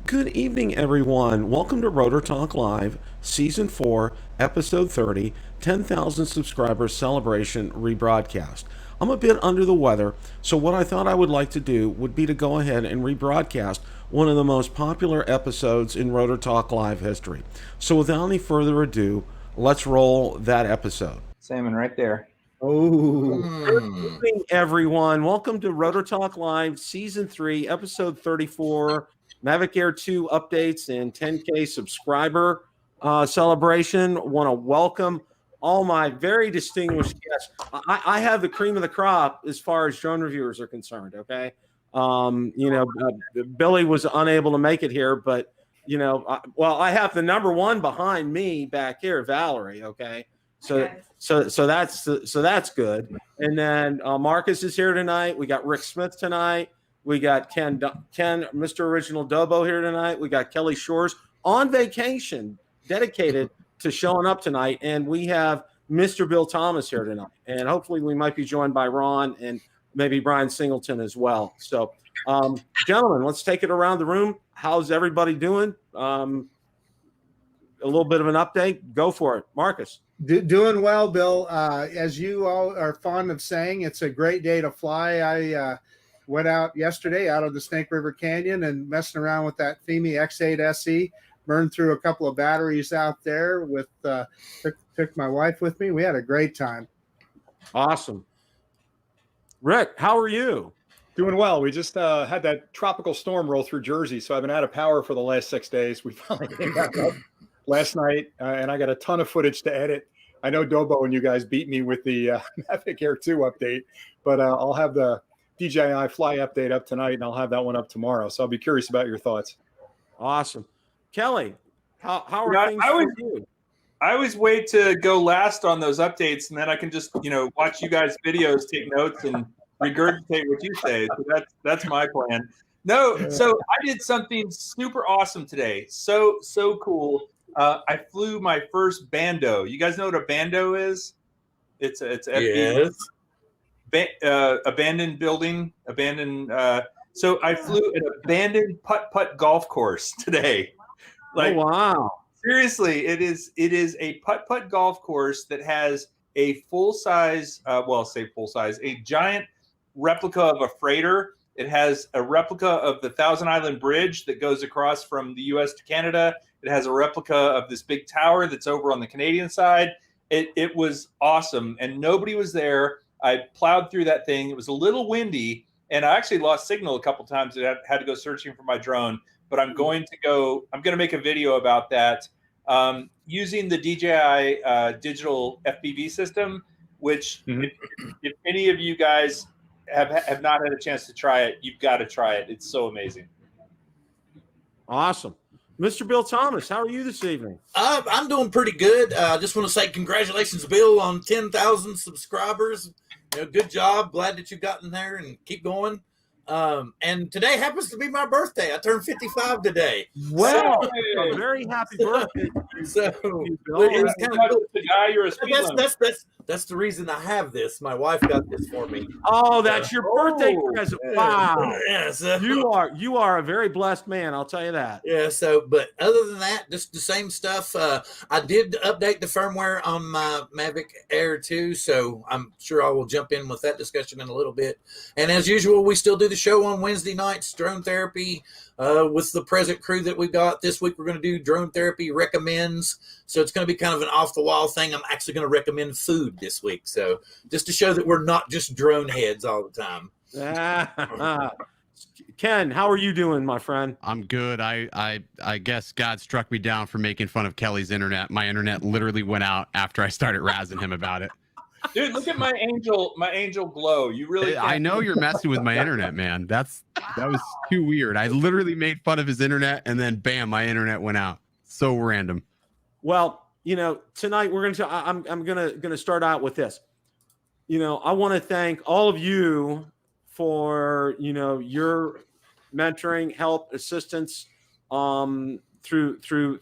Good evening, everyone. Welcome to Rotor Talk Live, Season 4, Episode 30, 10,000 Subscribers Celebration Rebroadcast. I'm a bit under the weather, so what I thought I would like to do would be to go ahead and rebroadcast one of the most popular episodes in Rotor Talk Live history. So without any further ado, let's roll that episode. Salmon right there. Good evening, everyone. Welcome to Rotor Talk Live, Season 3, Episode 34, Mavic Air 2 updates and 10K subscriber celebration. Want to welcome all my very distinguished guests. I have the cream of the crop as far as drone reviewers are concerned, okay? Billy was unable to make it here, but, I have the number one behind me back here, Valerie, okay? So that's good. And then Marcus is here tonight. We got Rick Smith tonight. We got Ken, Mr. Original Dobo here tonight. We got Kelly Shores on vacation, dedicated to showing up tonight. And we have Mr. Bill Thomas here tonight. And hopefully we might be joined by Ron and maybe Brian Singleton as well. So, gentlemen, let's take it around the room. How's everybody doing? A little bit of an update. Go for it. Marcus. Doing well, Bill. As you all are fond of saying, it's a great day to fly. I went out yesterday out of the Snake River Canyon and messing around with that Fimi X8 SE. Burned through a couple of batteries out there with took my wife with me. We had a great time. Awesome. Rick, how are you? Doing well. We just had that tropical storm roll through Jersey, so I've been out of power for the last 6 days. We finally came back up last night, and I got a ton of footage to edit. I know Dobo and you guys beat me with the Mavic Air 2 update, but I'll have the DJI Fly update up tonight, and I'll have that one up tomorrow. So I'll be curious about your thoughts. Awesome. Kelly, how are things for you? I always wait to go last on those updates, and then I can just, watch you guys' videos, take notes, and regurgitate what you say. So that's my plan. No, so I did something super awesome today. So cool. I flew my first bando. You guys know what a bando is? It's yes. Abandoned building, so I flew an abandoned putt golf course today. Oh, wow. Seriously, it is a putt golf course that has a full-size, a giant replica of a freighter. It has a replica of the Thousand Island Bridge that goes across from the U.S. to Canada. It has a replica of this big tower that's over on the Canadian side. It was awesome, and nobody was there. I plowed through that thing. It was a little windy, and I actually lost signal a couple times. I had to go searching for my drone, but I'm going to make a video about that using the DJI digital FPV system, which if any of you guys have not had a chance to try it, you've got to try it. It's so amazing. Awesome. Mr. Bill Thomas, how are you this evening? I'm doing pretty good. I just want to say congratulations, Bill, on 10,000 subscribers. Good job. Glad that you've gotten there and keep going. And today happens to be my birthday. I turned 55 today. Well, a very happy birthday. So it's kind of the guy you're a speed that's the reason I have this. My wife got this for me. Oh, that's your birthday present. Wow. Yeah, so, you are a very blessed man, I'll tell you that. Yeah, but other than that, just the same stuff. I did update the firmware on my Mavic Air 2, so I'm sure I will jump in with that discussion in a little bit. And as usual, we still do the show on Wednesday nights, Drone Therapy, with the present crew that we got. This week we're going to do Drone Therapy Recommends. So it's going to be kind of an off-the-wall thing. I'm actually going to recommend food this week. So just to show that we're not just drone heads all the time. Ken, how are you doing, my friend? I'm good. I guess God struck me down for making fun of Kelly's internet. My internet literally went out after I started razzing him about it. Dude, look at my angel glow. You really I know you're messing with my internet, man. That was too weird. I literally made fun of his internet and then bam, my internet went out. So random. Well, tonight I'm gonna start out with this. I want to thank all of you for your mentoring, help, assistance through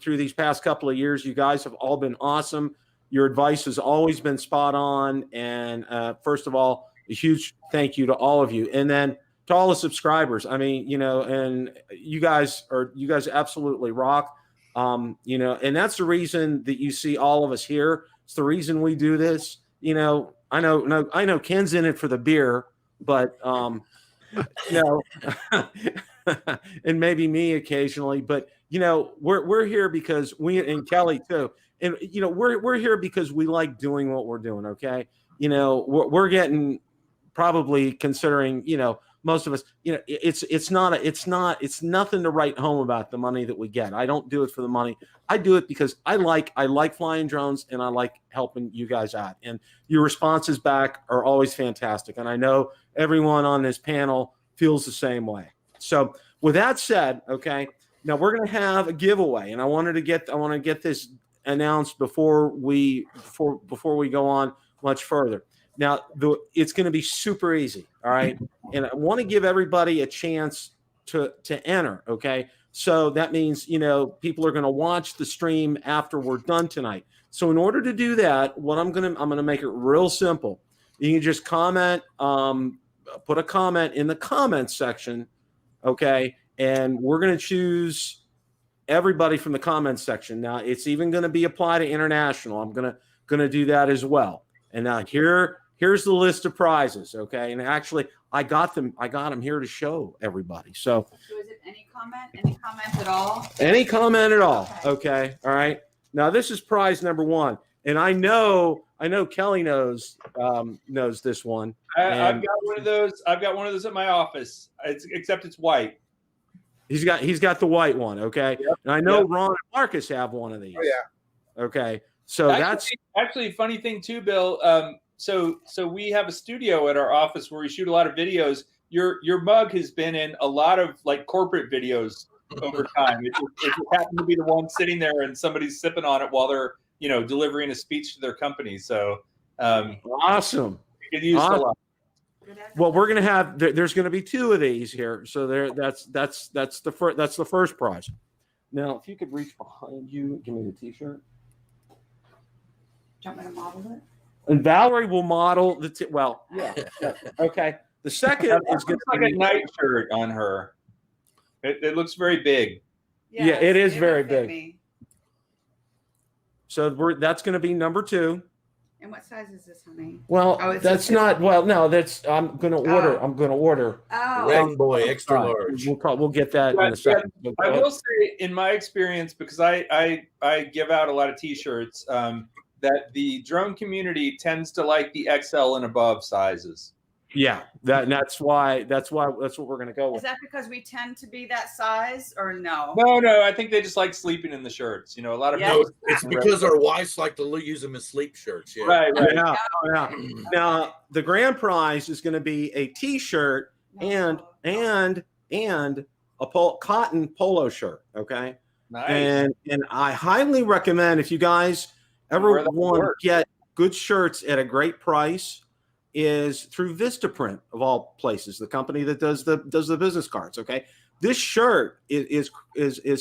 these past couple of years. You guys have all been awesome. Your advice has always been spot on. And first of all, a huge thank you to all of you. And then to all the subscribers. I mean, you know, and you guys absolutely rock. You know, and that's the reason that you see all of us here. It's the reason we do this. You know, I know Ken's in it for the beer, but you know, and maybe me occasionally, but you know, we're here because and Kelly too. And you know, we're here because we like doing what we're doing, okay? You know, we're getting, probably considering, you know, most of us, you know, it's nothing to write home about the money that we get. I don't do it for the money. I do it because I like flying drones and I like helping you guys out. And your responses back are always fantastic. And I know everyone on this panel feels the same way. So with that said, okay, now we're going to have a giveaway, and I want to get this announced before we go on much further. Now, it's going to be super easy, all right? And I want to give everybody a chance to enter, okay? So that means, you know, people are going to watch the stream after we're done tonight. So in order to do that, I'm going to make it real simple. You can just comment, put a comment in the comments section, okay? And we're going to choose everybody from the comments section. Now, it's even going to be applied to international. I'm going to do that as well. And now here's the list of prizes, okay? And actually, I got them here to show everybody. So is it any comment at all? Any comment at all, okay? All right. Now this is prize number 1, and I know Kelly knows this one. I've got one of those. I've got one of those at my office. Except it's white. He's got the white one, okay? Yep. And I know Ron and Marcus have one of these. Oh, yeah. Okay. So that's actually a funny thing too, Bill. So we have a studio at our office where we shoot a lot of videos. Your mug has been in a lot of like corporate videos over time. It just happened to be the one sitting there and somebody's sipping on it while they're, you know, delivering a speech to their company. So awesome. You can use a lot. Well, we're gonna have there's gonna be 2 of these here. So that's the first prize. Now, if you could reach behind you, give me the T-shirt. Do you want me to model it? And Valerie will model the well, yeah. Okay. The second is going to like a night shirt on her. It looks very big. Yeah, it is very big. Me. So that's going to be number 2. And what size is this, honey? Well, that's not. Well, no, that's. I'm going to order. Oh. I'm going to order. Oh, Rain Boy, extra large. We'll get that in a second. I will say, in my experience, because I give out a lot of T-shirts, that the drone community tends to like the XL and above sizes. Yeah, that's what we're going to go with. is that because we tend to be that size, or no? No, I think they just like sleeping in the shirts. You know, a lot of Yeah. people. It's because our wives like to use them as sleep shirts. Yeah. Right. Yeah. Now the grand prize is going to be a T-shirt and a cotton polo shirt. Okay. Nice. And I highly recommend, if you guys ever want to get good shirts at a great price, is through Vistaprint, of all places, the company that does the business cards. Okay, this shirt is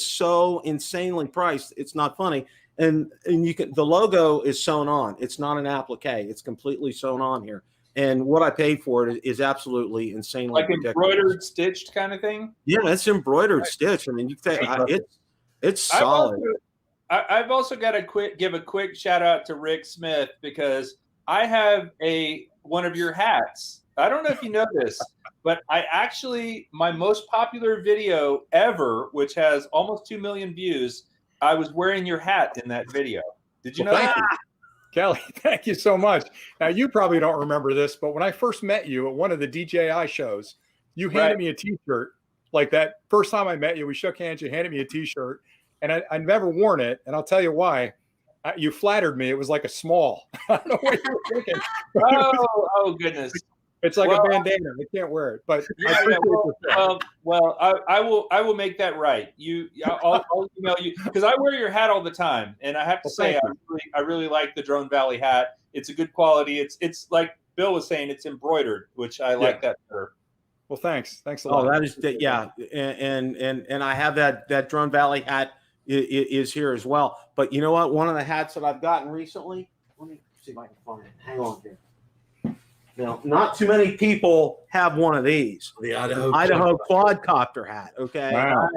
so insanely priced, it's not funny. And you can, the logo is sewn on. It's not an applique. It's completely sewn on here. And what I paid for it is absolutely insanely like ridiculous. Embroidered, stitched kind of thing. Yeah, it's embroidered stitch. I mean, you can it's solid. I've also got to give a quick shout out to Rick Smith, because I have one of your hats. I don't know if you know this, but my most popular video ever, which has almost 2 million views, I was wearing your hat in that video. Did you know that? Kelly, thank you so much. Now, you probably don't remember this, but when I first met you at one of the DJI shows, you handed me a T-shirt. Like that first time I met you, we shook hands, you handed me a T-shirt, and I'd never worn it, and I'll tell you why. You flattered me. It was like a small. I don't know what you were thinking. Oh, goodness. It's like a bandana. I can't wear it, but I will make that right. I'll email you, because I wear your hat all the time, and I have to say I really like the Drone Valley hat. It's a good quality. It's like Bill was saying, it's embroidered, which I like that better. Well, thanks a lot. Oh, that is and I have that Drone Valley hat is here as well. But you know what? One of the hats that I've gotten recently. Let me see if I can find it. Hang on here. Now, not too many people have one of these. The Idaho quadcopter hat. Okay. Wow.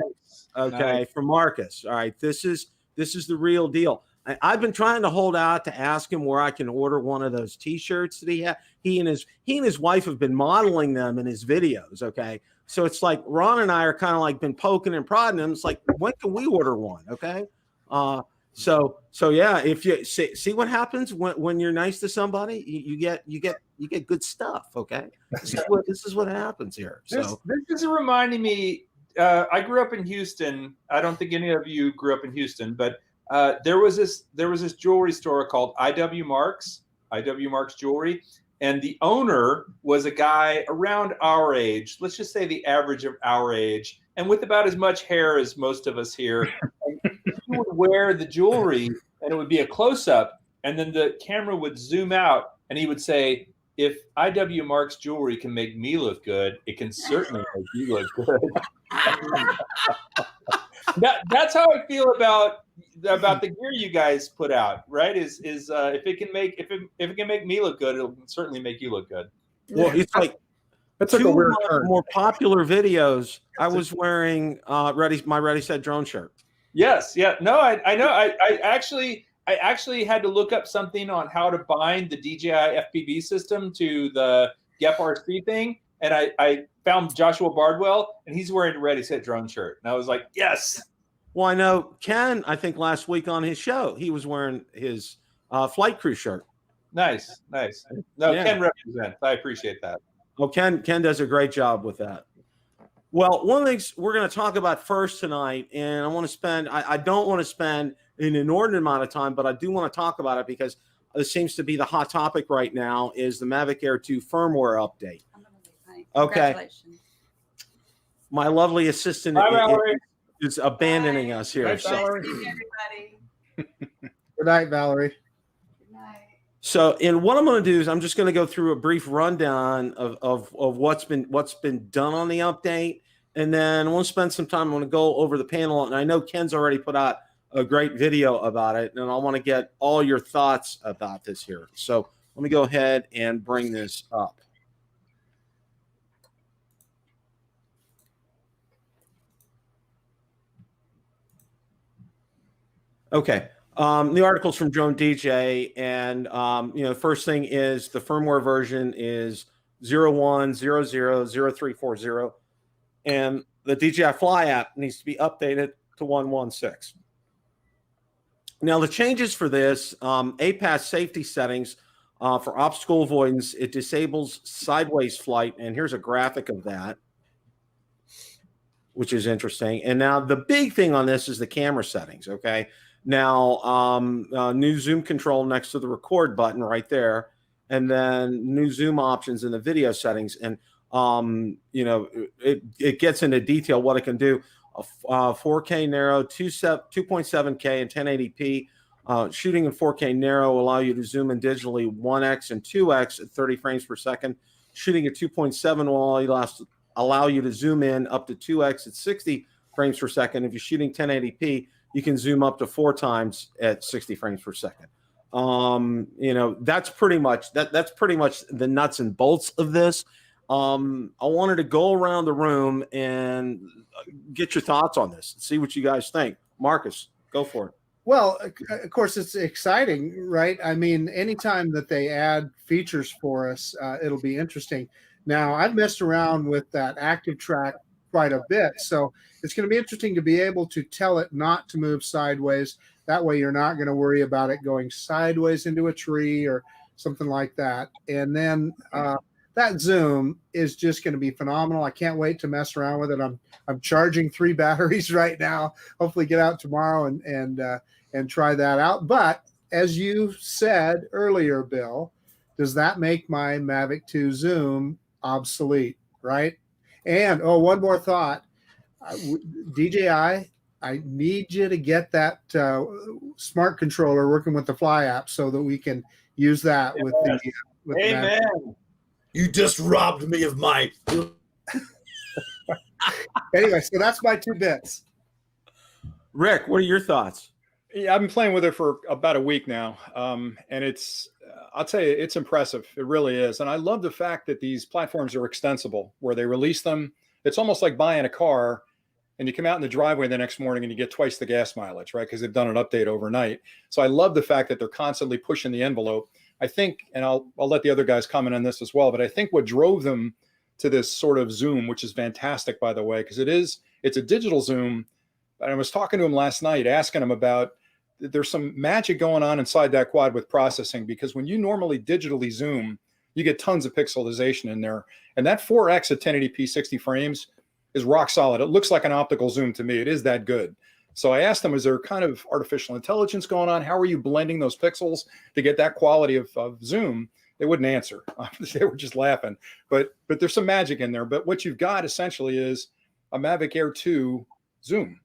Okay. Nice. From Marcus. All right. This is the real deal. I've been trying to hold out to ask him where I can order one of those T-shirts that he had. He and his wife have been modeling them in his videos. Okay. So it's like Ron and I are kind of like been poking and prodding him. It's like, when can we order one? Okay. So yeah, if you see what happens when you're nice to somebody, you get good stuff. Okay. This is what happens here. So this is reminding me. I grew up in Houston. I don't think any of you grew up in Houston, but there was this jewelry store called IW Marks Jewelry, and the owner was a guy around our age. Let's just say the average of our age, and with about as much hair as most of us here. He would wear the jewelry, and it would be a close up, and then the camera would zoom out, and he would say, "If IW Marks Jewelry can make me look good, it can certainly make you look good." That's how I feel about the gear you guys put out, right? Is if it can make me look good, it'll certainly make you look good. well, it's like That's like a two weird of turn. my more popular videos. I was wearing my Ready Set Drone shirt. Yes, yeah, no, I know. I actually had to look up something on how to bind the DJI FPV system to the GEP RC thing, and I found Joshua Bardwell, and he's wearing a Ready Set Drone shirt, and I was like, yes. Well, I know Ken. I think last week on his show, he was wearing his flight crew shirt. Nice. No, Yeah. Ken represents. I appreciate that. Oh, Ken does a great job with that. Well, one of the things we're going to talk about first tonight, and I don't want to spend an inordinate amount of time, but I do want to talk about it because it seems to be the hot topic right now, is the Mavic Air 2 firmware update. Okay. Congratulations. My lovely assistant Hi, Valerie. is abandoning us here. Hi, So, Valerie. Nice to meet everybody. Good night, Valerie. Good night. So, and what I'm going to do is I'm just going to go through a brief rundown of what's been done on the update, and then I want to spend some time. I'm going to go over the panel, and I know Ken's already put out a great video about it, and I want to get all your thoughts about this here. So, let me go ahead and bring this up. Okay. The article's from DroneDJ, and first thing is the firmware version is 01000340, and the DJI Fly app needs to be updated to 116. Now, the changes for this, APAS safety settings for obstacle avoidance, it disables sideways flight, and here's a graphic of that, which is interesting. And now the big thing on this is the camera settings, okay? Now, new zoom control next to the record button right there, and then new zoom options in the video settings. And, it gets into detail what it can do. 4K narrow, 2.7K and 1080p. Shooting in 4K narrow will allow you to zoom in digitally 1x and 2x at 30 frames per second. Shooting at 2.7 will allow you to zoom in up to 2x at 60 frames per second. If you're shooting 1080p, you can zoom up to 4 times at 60 frames per second. That's pretty much the nuts and bolts of this. I wanted to go around the room and get your thoughts on this and see what you guys think. Marcus, go for it. Well, of course, it's exciting, right? I mean, anytime that they add features for us, it'll be interesting. Now, I've messed around with that active track quite a bit, so it's going to be interesting to be able to tell it not to move sideways. That way, you're not going to worry about it going sideways into a tree or something like that. And then that zoom is just going to be phenomenal. I can't wait to mess around with it. I'm charging 3 batteries right now. Hopefully, get out tomorrow and try that out. But as you said earlier, Bill, does that make my Mavic 2 zoom obsolete? Right? And one more thought, DJI, I need you to get that smart controller working with the Fly app so that we can use that with the. Amen. You just robbed me of my. Anyway, so that's my 2 bits. Rick, what are your thoughts? Yeah, I've been playing with it for about a week now, and it's I'll tell you, it's impressive. It really is. And I love the fact that these platforms are extensible, where they release them. It's almost like buying a car and you come out in the driveway the next morning and you get twice the gas mileage, right? Because they've done an update overnight. So I love the fact that they're constantly pushing the envelope. I think, and I'll let the other guys comment on this as well, but I think what drove them to this sort of zoom, which is fantastic, by the way, because it's a digital zoom. And I was talking to him last night, asking him about, there's some magic going on inside that quad with processing, because when you normally digitally zoom, you get tons of pixelization in there. And that 4X at 1080p 60 frames is rock solid. It looks like an optical zoom to me. It is that good. So I asked them, is there kind of artificial intelligence going on? How are you blending those pixels to get that quality of zoom? They wouldn't answer. They were just laughing. But there's some magic in there. But what you've got essentially is a Mavic Air 2 zoom,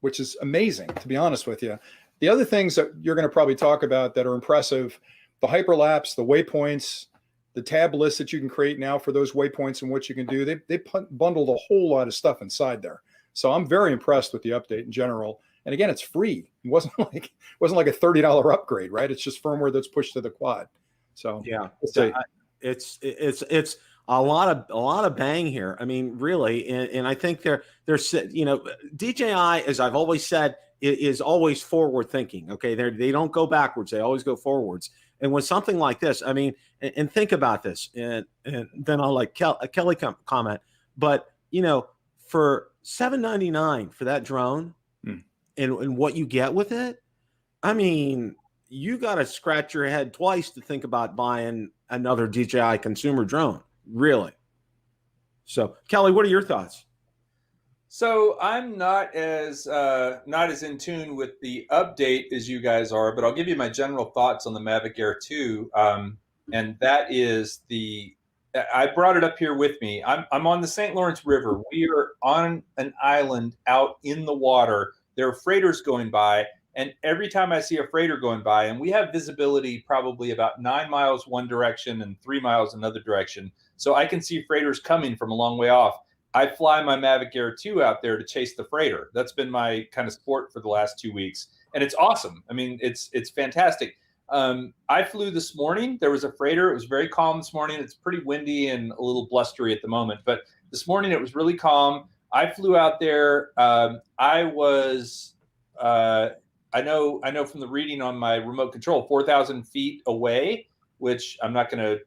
which is amazing, to be honest with you. The other things that you're going to probably talk about that are impressive, the hyperlapse, the waypoints, the tab list that you can create now for those waypoints and what you can do. They bundled a whole lot of stuff inside there. So I'm very impressed with the update in general. And again, it's free. It wasn't like a $30 upgrade, right? It's just firmware that's pushed to the quad. So yeah, it's it's a lot of bang here. I mean, really, and I think they're DJI, as I've always said, is always forward thinking. Okay, they don't go backwards; they always go forwards. And with something like this, I mean, and think about this, and then I'll let Kelly comment. But for $799 for that drone, and what you get with it, I mean, you got to scratch your head twice to think about buying another DJI consumer drone, really. So, Kelly, what are your thoughts? So I'm not as in tune with the update as you guys are, but I'll give you my general thoughts on the Mavic Air 2, and that is I brought it up here with me. I'm on the St. Lawrence River. We are on an island out in the water. There are freighters going by, and every time I see a freighter going by, and we have visibility probably about 9 miles one direction and 3 miles another direction, so I can see freighters coming from a long way off. I fly my Mavic Air 2 out there to chase the freighter. That's been my kind of sport for the last 2 weeks, and it's awesome. I mean, it's fantastic. I flew this morning. There was a freighter. It was very calm this morning. It's pretty windy and a little blustery at the moment, but this morning it was really calm. I flew out there. I know from the reading on my remote control, 4,000 feet away, which I'm not going to,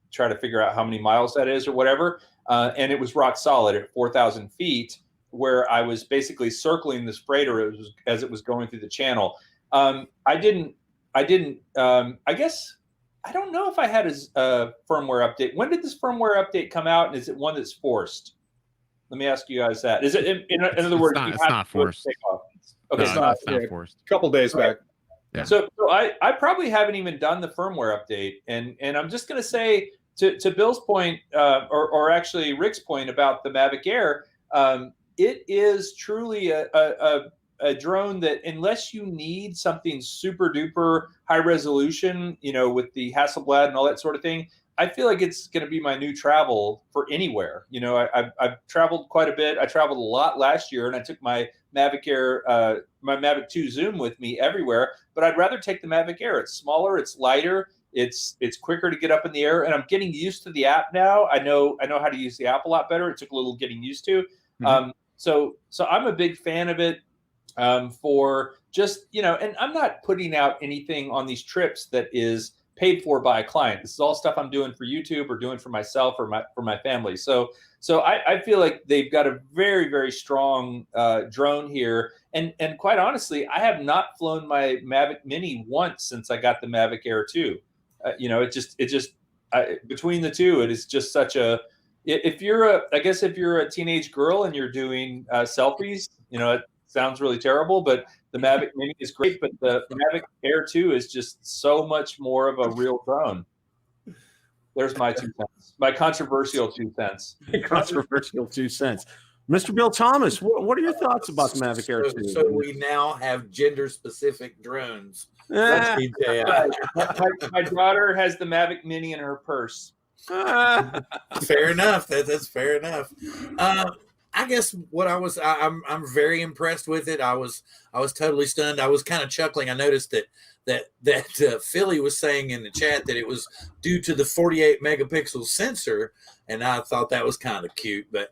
try to figure out how many miles that is or whatever. And it was rock solid at 4,000 feet, where I was basically circling this freighter as it was going through the channel. I guess, I don't know if I had a firmware update. When did this firmware update come out? And is it one that's forced? Let me ask you guys that. Is it, in other words, it's not forced. Okay, No, it's not forced. a couple days back. Yeah. So I probably haven't even done the firmware update, and I'm just going to say, to Bill's point, or actually Rick's point about the Mavic Air, it is truly a drone that, unless you need something super duper high resolution, with the Hasselblad and all that sort of thing, I feel like it's going to be my new travel for anywhere. I've traveled quite a bit. I traveled a lot last year, and I took my Mavic Air, my Mavic 2 Zoom with me everywhere. But I'd rather take the Mavic Air. It's smaller, it's lighter, it's quicker to get up in the air, and I'm getting used to the app now. I know how to use the app a lot better. It took a little getting used to. Mm-hmm. So I'm a big fan of it. For just, and I'm not putting out anything on these trips that is paid for by a client. This is all stuff I'm doing for YouTube or doing for myself or for my family. So I feel like they've got a very, very strong drone here. And quite honestly, I have not flown my Mavic Mini once since I got the Mavic Air 2. Between the two, it is just such a, if you're a teenage girl and you're doing selfies, it sounds really terrible, but the Mavic Mini is great, but the Mavic Air 2 is just so much more of a real drone. There's my 2 cents, my controversial 2 cents. Controversial 2 cents. Mr. Bill Thomas, what are your thoughts about the Mavic Air 2? So we now have gender-specific drones. That's DJI. My daughter has the Mavic Mini in her purse. Fair enough. That's fair enough. I guess what I'm very impressed with it. I was totally stunned. I was kind of chuckling. I noticed that Philly was saying in the chat that it was due to the 48 megapixel sensor, and I thought that was kind of cute. But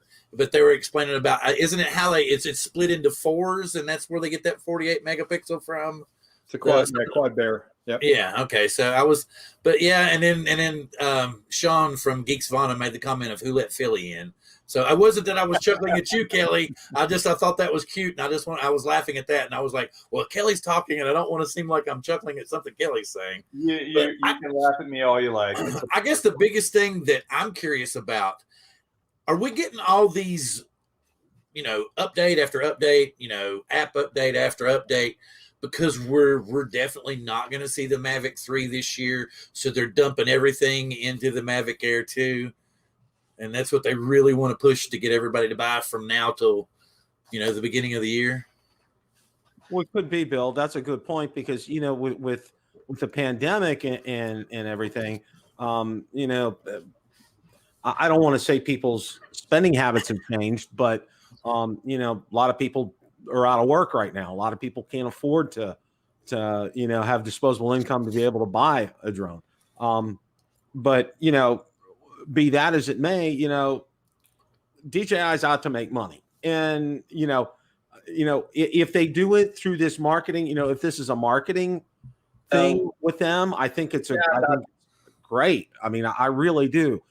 they were explaining about, isn't it how it's split into fours, and that's where they get that 48 megapixel from? It's a quad bear. Yep. Yeah. Okay. So and then Sean from Geeks Vana made the comment of who let Philly in. So I wasn't that I was chuckling at you, Kelly. I thought that was cute, and I was laughing at that, and I was like, well, Kelly's talking, and I don't want to seem like I'm chuckling at something Kelly's saying. You can laugh at me all you like. I guess the biggest thing that I'm curious about, are we getting all these, update after update, app update after update? Because we're definitely not going to see the Mavic 3 this year, so they're dumping everything into the Mavic Air 2, and that's what they really want to push to get everybody to buy from now till, the beginning of the year. Well, it could be, Bill. That's a good point because with the pandemic and everything, I don't want to say people's spending habits have changed, but a lot of people are out of work right now. A lot of people can't afford to have disposable income to be able to buy a drone. But be that as it may, DJI is out to make money, and if they do it through this marketing, if this is a marketing thing with them, I think I think it's great. I mean, I really do.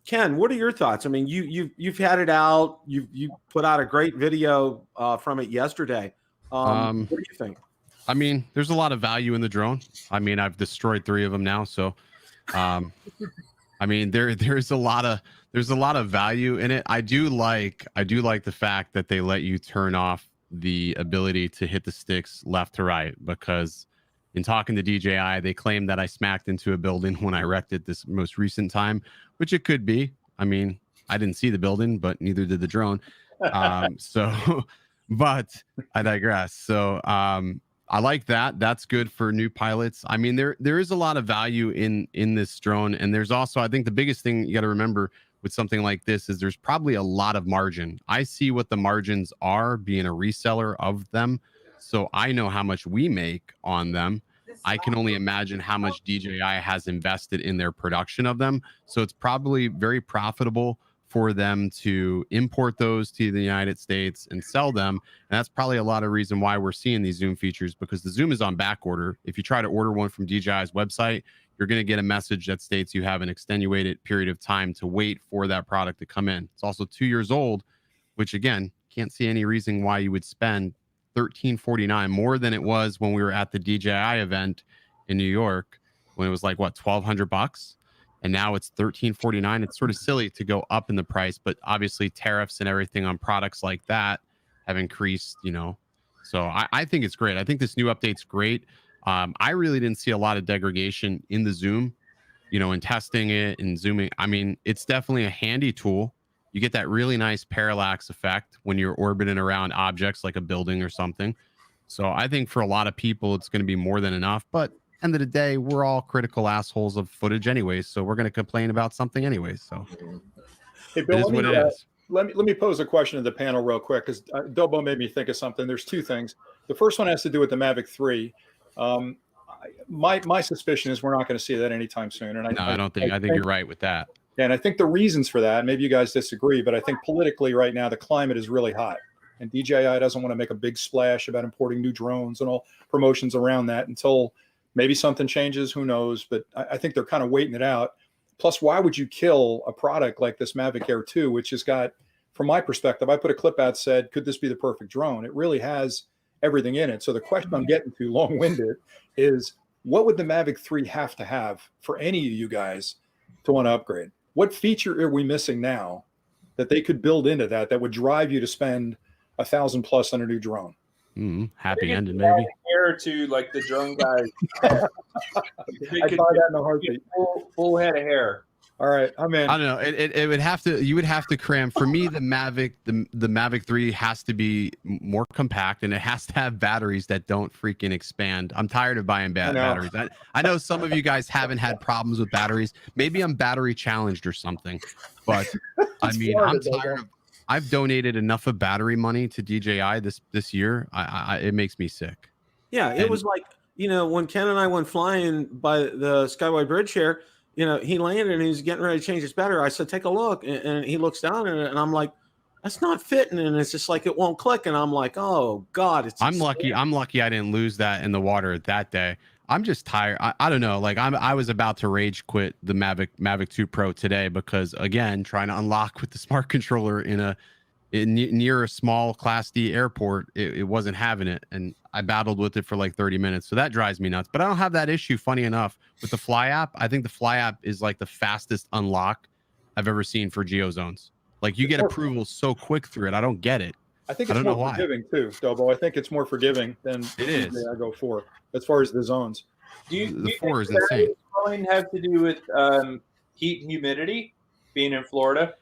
Ken, what are your thoughts? I mean, you've had it out. You put out a great video from it yesterday. What do you think? I mean, there's a lot of value in the drone. I mean, I've destroyed 3 of them now, so I mean, there's a lot of value in it. I do like the fact that they let you turn off the ability to hit the sticks left to right, because in talking to DJI, they claim that I smacked into a building when I wrecked it this most recent time, which it could be. I mean, I didn't see the building, but neither did the drone. But I digress. So I like that. That's good for new pilots. I mean, there is a lot of value in this drone. And there's also, I think the biggest thing you got to remember with something like this is there's probably a lot of margin. I see what the margins are being a reseller of them. So I know how much we make on them. I can only imagine how much DJI has invested in their production of them. So it's probably very profitable for them to import those to the United States and sell them. And that's probably a lot of reason why we're seeing these Zoom features, because the Zoom is on back order. If you try to order one from DJI's website, you're going to get a message that states you have an extenuated period of time to wait for that product to come in. It's also 2 years old, which again, can't see any reason why you would spend $13.49 more than it was when we were at the DJI event in New York, when it was like what, $1,200, and now it's $13.49. It's sort of silly to go up in the price, but obviously tariffs and everything on products like that have increased, so I think it's great. I think this new update's great. I really didn't see a lot of degradation in the Zoom, in testing it and zooming. I mean, it's definitely a handy tool. You get that really nice parallax effect when you're orbiting around objects like a building or something. So I think for a lot of people, it's going to be more than enough. But end of the day, we're all critical assholes of footage anyways. So we're going to complain about something anyways. So hey, Bill, it is what it is. Let me pose a question to the panel real quick, because Dobo made me think of something. There's 2 things. The first one has to do with the Mavic 3. My suspicion is we're not going to see that anytime soon. And I think you're right with that. And I think the reasons for that, maybe you guys disagree, but I think politically right now, the climate is really hot. And DJI doesn't want to make a big splash about importing new drones and all promotions around that until maybe something changes. Who knows? But I think they're kind of waiting it out. Plus, why would you kill a product like this Mavic Air 2, which has got, from my perspective, I put a clip out, said, could this be the perfect drone? It really has everything in it. So the question I'm getting to, long-winded, is what would the Mavic 3 have to have for any of you guys to want to upgrade? What feature are we missing now that they could build into that would drive you to spend $1,000+ on a new drone? Happy ending, maybe. Air to like the drone guys. I'd buy that in a heartbeat. Full head of hair. All right, I'm in. I don't know. It would have to. You would have to cram. For me, the Mavic 3 has to be more compact, and it has to have batteries that don't freaking expand. I'm tired of buying batteries. I know some of you guys haven't had problems with batteries. Maybe I'm battery challenged or something. But I mean, I've donated enough of battery money to DJI this year. It makes me sick. Yeah, it was like, when Ken and I went flying by the Skyway Bridge here, he landed and he was getting ready to change his battery. I said, take a look. And he looks down at it and I'm like, that's not fitting. And it's just like, it won't click. And I'm like, oh God, I'm lucky I didn't lose that in the water that day. I'm just tired. I don't know. Like I was about to rage quit the Mavic 2 Pro today because again, trying to unlock with the smart controller near a small Class D airport, it wasn't having it. And I battled with it for like 30 minutes. So that drives me nuts. But I don't have that issue, funny enough, with the Fly app. I think the Fly app is like the fastest unlock I've ever seen for GeoZones. Like you get approval so quick through it. I don't get it. I think it's more forgiving too, Dobo. I think it's more forgiving than it is. I go 4 as far as the zones. The 4 is insane. Does have to do with heat and humidity being in Florida?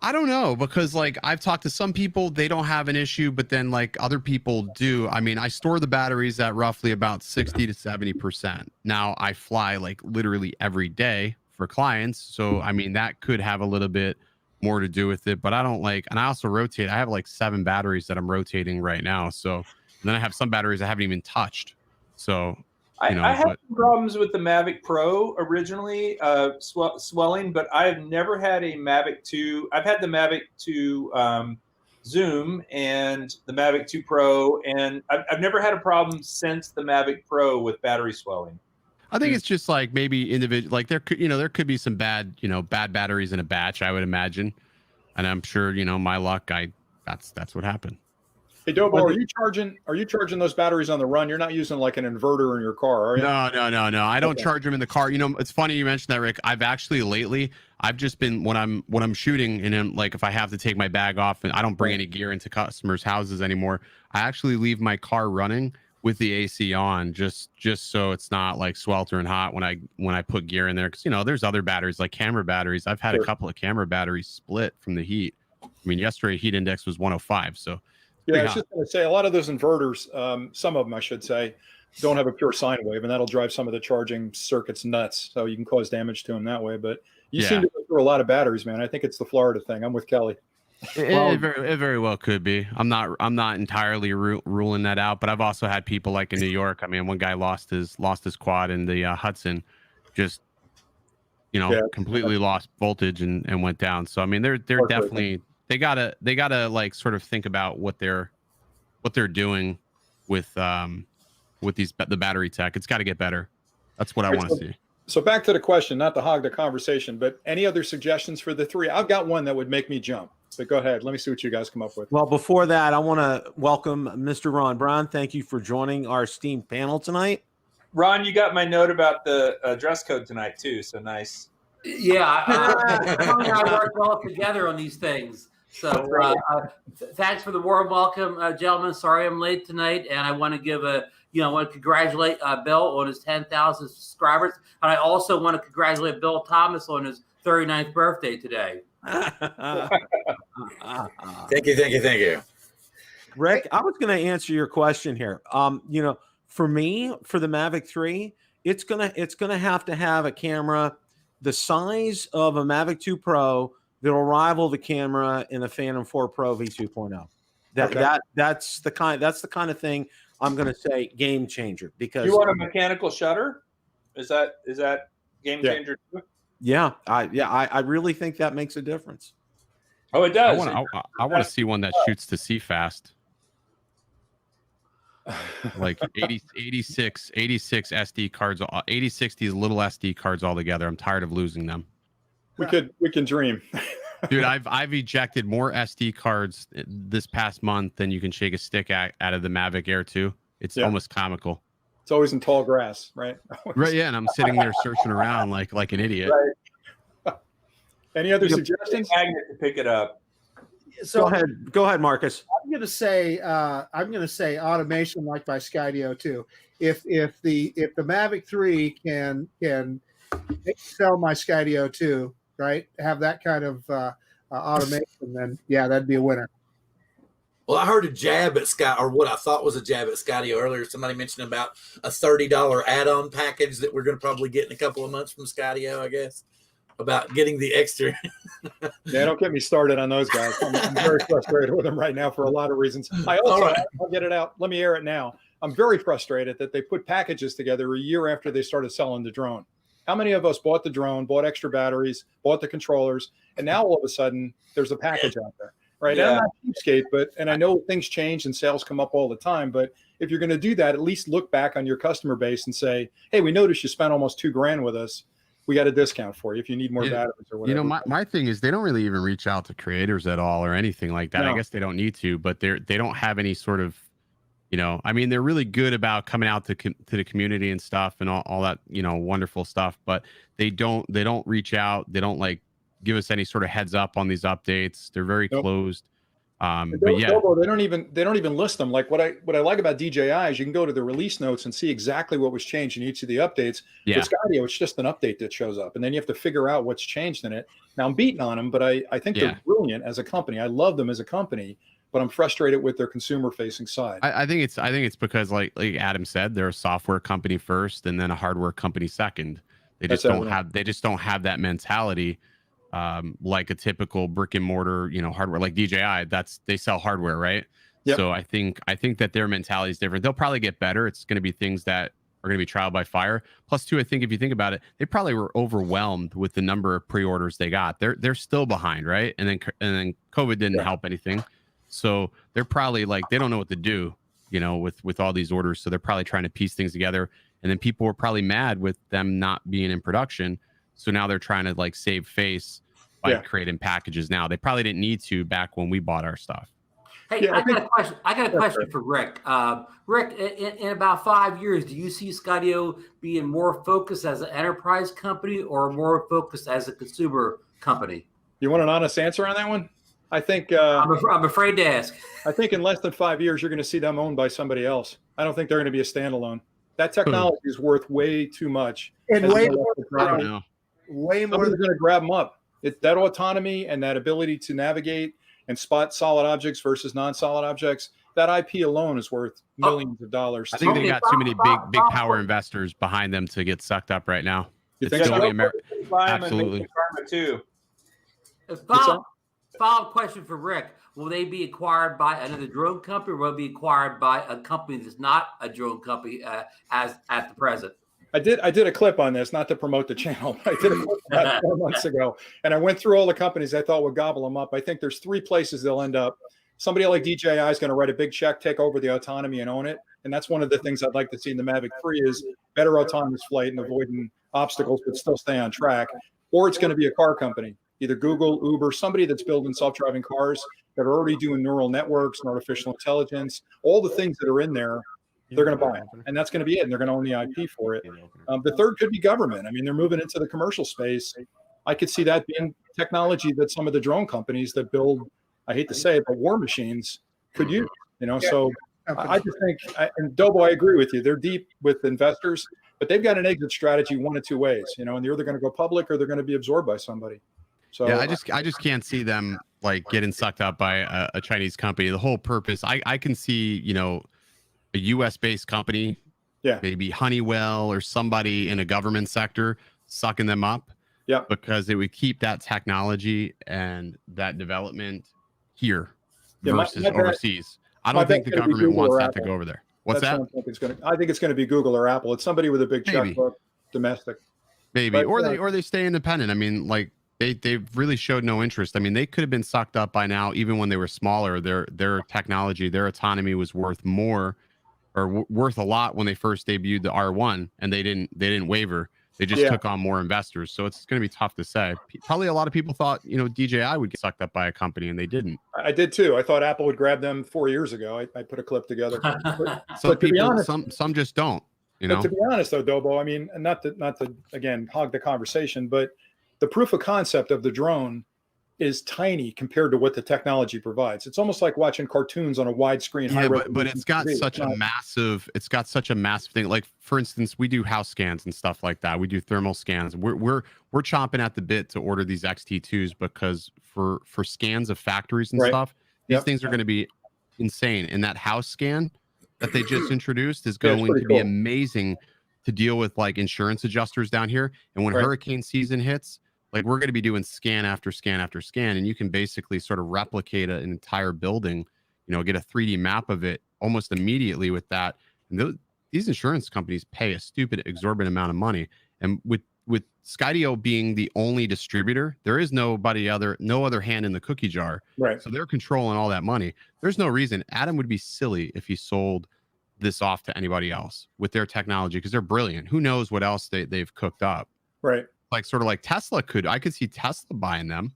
I don't know, because like I've talked to some people, they don't have an issue, but then like other people do. I mean, I store the batteries at roughly about 60 to 70%. Now I fly like literally every day for clients. So, I mean, that could have a little bit more to do with it, but I don't like, and I also rotate. I have like 7 batteries that I'm rotating right now. So then I have some batteries I haven't even touched. So, I had some problems with the Mavic Pro originally, swelling, but I've never had a Mavic 2. I've had the Mavic 2 Zoom and the Mavic 2 Pro, and I've never had a problem since the Mavic Pro with battery swelling. I think it's just like maybe individual, like there could be some bad batteries in a batch, I would imagine. And I'm sure, my luck, that's what happened. Hey Dobo, are you charging those batteries on the run? You're not using like an inverter in your car, are you? No. I don't charge them in the car. It's funny you mentioned that, Rick. I've actually lately, I've just been when I'm shooting and then like if I have to take my bag off and I don't bring any gear into customers' houses anymore, I actually leave my car running with the AC on just so it's not like sweltering hot when I put gear in there, because there's other batteries like camera batteries. I've had a couple of camera batteries split from the heat. I mean, yesterday heat index was 105, so yeah, I was just going to say a lot of those inverters, some of them I should say, don't have a pure sine wave, and that'll drive some of the charging circuits nuts. So you can cause damage to them that way. But you seem to go through a lot of batteries, man. I think it's the Florida thing. I'm with Kelly. It very well could be. I'm not entirely ruling that out, but I've also had people like in New York. I mean, one guy lost his quad in the Hudson, just completely lost voltage and went down. So I mean, they're definitely they gotta like sort of think about what they're doing with the battery tech. It's got to get better. That's what I want to see. So back to the question, not to hog the conversation, but any other suggestions for the 3? I've got one that would make me jump. But go ahead. Let me see what you guys come up with. Well, before that, I want to welcome Mr. Ron Brown. Thank you for joining our esteemed panel tonight. Ron, you got my note about the dress code tonight too. So nice. Yeah, I work well together on these things. So thanks for the warm welcome, gentlemen. Sorry I'm late tonight, and I want to give I want to congratulate Bill on his 10,000 subscribers, and I also want to congratulate Bill Thomas on his 39th birthday today. Thank you. Rick, I was going to answer your question here. For me, for the Mavic 3, it's gonna have to have a camera the size of a Mavic 2 Pro that'll rival the camera in the Phantom 4 Pro V2.0. That's the kind of thing I'm going to say game changer. Because you want a mechanical shutter? Is that game changer too? Yeah, I really think that makes a difference. Oh, it does. I want to see one that shoots to see fast. Like 86 SD cards, 8060 little SD cards all together. I'm tired of losing them. We can dream. Dude, I've ejected more SD cards this past month than you can shake a stick out of the Mavic Air 2. It's almost comical. It's always in tall grass, right? Right, yeah, and I'm sitting there searching around like an idiot. Right. Any other suggestions? Magnet to pick it up. So go ahead, Marcus. I'm going to say automation like by Skydio too. If the Mavic 3 can sell my Skydio 2, right? Have that kind of automation, then that'd be a winner. Well, I heard a jab at what I thought was a jab at Skydio earlier. Somebody mentioned about a $30 add-on package that we're going to probably get in a couple of months from Skydio, I guess. about getting the extra. Yeah, don't get me started on those guys. I'm very frustrated with them right now for a lot of reasons. I also, I'll get it out. Let me air it now. I'm very frustrated that they put packages together a year after they started selling the drone. How many of us bought the drone, bought extra batteries, bought the controllers, and now all of a sudden there's a package out there, right? Yeah. I'm not cheapskate, and I know things change and sales come up all the time, but if you're going to do that, at least look back on your customer base and say, hey, we noticed you spent almost $2,000 with us. We got a discount for you if you need more batteries or whatever. You know, my thing is they don't really even reach out to creators at all or anything like that. No. I guess they don't need to, but they don't have any sort of, you know, I mean, they're really good about coming out to the community and stuff and all that, you know, wonderful stuff, but they don't reach out. They don't like give us any sort of heads up on these updates. They're very closed. But yeah, they don't even list them. Like what I like about DJI is you can go to the release notes and see exactly what was changed in each of the updates. Yeah. With Skydio, it's just an update that shows up, and then you have to figure out what's changed in it. Now I'm beating on them, but I think they're brilliant as a company. I love them as a company, but I'm frustrated with their consumer facing side. I think it's because like Adam said, they're a software company first and then a hardware company second. They just don't have that mentality. Like a typical brick and mortar, you know, hardware like DJI, they sell hardware, right? Yep. So I think that their mentality is different. They'll probably get better. It's going to be things that are going to be trial by fire. Plus, too, I think if you think about it, they probably were overwhelmed with the number of pre-orders they got. They're still behind, right? And then COVID didn't help anything. So they're probably like they don't know what to do, you know, with all these orders. So they're probably trying to piece things together. And then people were probably mad with them not being in production. So now they're trying to like save face by creating packages now. They probably didn't need to back when we bought our stuff. Hey, I got a question for Rick. Rick, in about 5 years, do you see Skydio being more focused as an enterprise company or more focused as a consumer company? You want an honest answer on that one? I think I'm afraid to ask. I think in less than 5 years, you're going to see them owned by somebody else. I don't think they're going to be a standalone. That technology is worth way too much. And way more Somebody's going to grab them up. That autonomy and that ability to navigate and spot solid objects versus non-solid objects, that IP alone is worth millions of dollars. I think they got too many big power investors behind them to get sucked up right now. You think so? Absolutely. Follow-up question for Rick. Will they be acquired by another drone company or will they be acquired by a company that's not a drone company as at the present? I did a clip on this, not to promote the channel. I did a clip about 4 months ago, and I went through all the companies I thought would gobble them up. I think there's 3 places they'll end up. Somebody like DJI is going to write a big check, take over the autonomy, and own it. And that's one of the things I'd like to see in the Mavic 3 is better autonomous flight and avoiding obstacles, but still stay on track. Or it's going to be a car company, either Google, Uber, somebody that's building self-driving cars that are already doing neural networks and artificial intelligence, all the things that are in there. They're going to buy it, and that's going to be it. And they're going to own the IP for it. The third could be government. I mean, they're moving into the commercial space. I could see that being technology that some of the drone companies that build, I hate to say it, but war machines could use. You know, so I just think, and Dobo, I agree with you. They're deep with investors, but they've got an exit strategy one of 2 ways. You know, and they're either going to go public or they're going to be absorbed by somebody. So yeah, I just can't see them like getting sucked up by a Chinese company. The whole purpose, I can see, you know, a U.S. based company, maybe Honeywell or somebody in a government sector sucking them up, because it would keep that technology and that development here versus overseas. I don't think the government wants that to go over there. What's that? I think it's going to be Google or Apple. It's somebody with a big checkbook, domestic. Maybe, or they stay independent. I mean, like they've really showed no interest. I mean, they could have been sucked up by now, even when they were smaller. Their technology, their autonomy was worth more. Or worth a lot when they first debuted the R1, and they didn't waver. They just took on more investors. So it's going to be tough to say. Probably a lot of people thought, you know, DJI would get sucked up by a company, and they didn't. I did too. I thought Apple would grab them 4 years ago. I put a clip together. But people, honest, some just don't. You know. But to be honest, though, Dobo, I mean, not to again hog the conversation, but the proof of concept of the drone is tiny compared to what the technology provides. It's almost like watching cartoons on a widescreen. Yeah, but it's got such a massive thing. Like, for instance, we do house scans and stuff like that. We do thermal scans. We're chomping at the bit to order these XT2s because for scans of factories and stuff, these things are going to be insane. And that house scan that they just introduced is going to be amazing to deal with, like insurance adjusters down here. And when hurricane season hits, like we're going to be doing scan after scan after scan, and you can basically sort of replicate an entire building, get a 3D map of it almost immediately with that. And these insurance companies pay a stupid exorbitant amount of money. And with Skydio being the only distributor, there is no other hand in the cookie jar. Right. So they're controlling all that money. There's no reason Adam would be silly if he sold this off to anybody else with their technology, because they're brilliant. Who knows what else they've cooked up. Right. Like sort of like Tesla I could see Tesla buying them.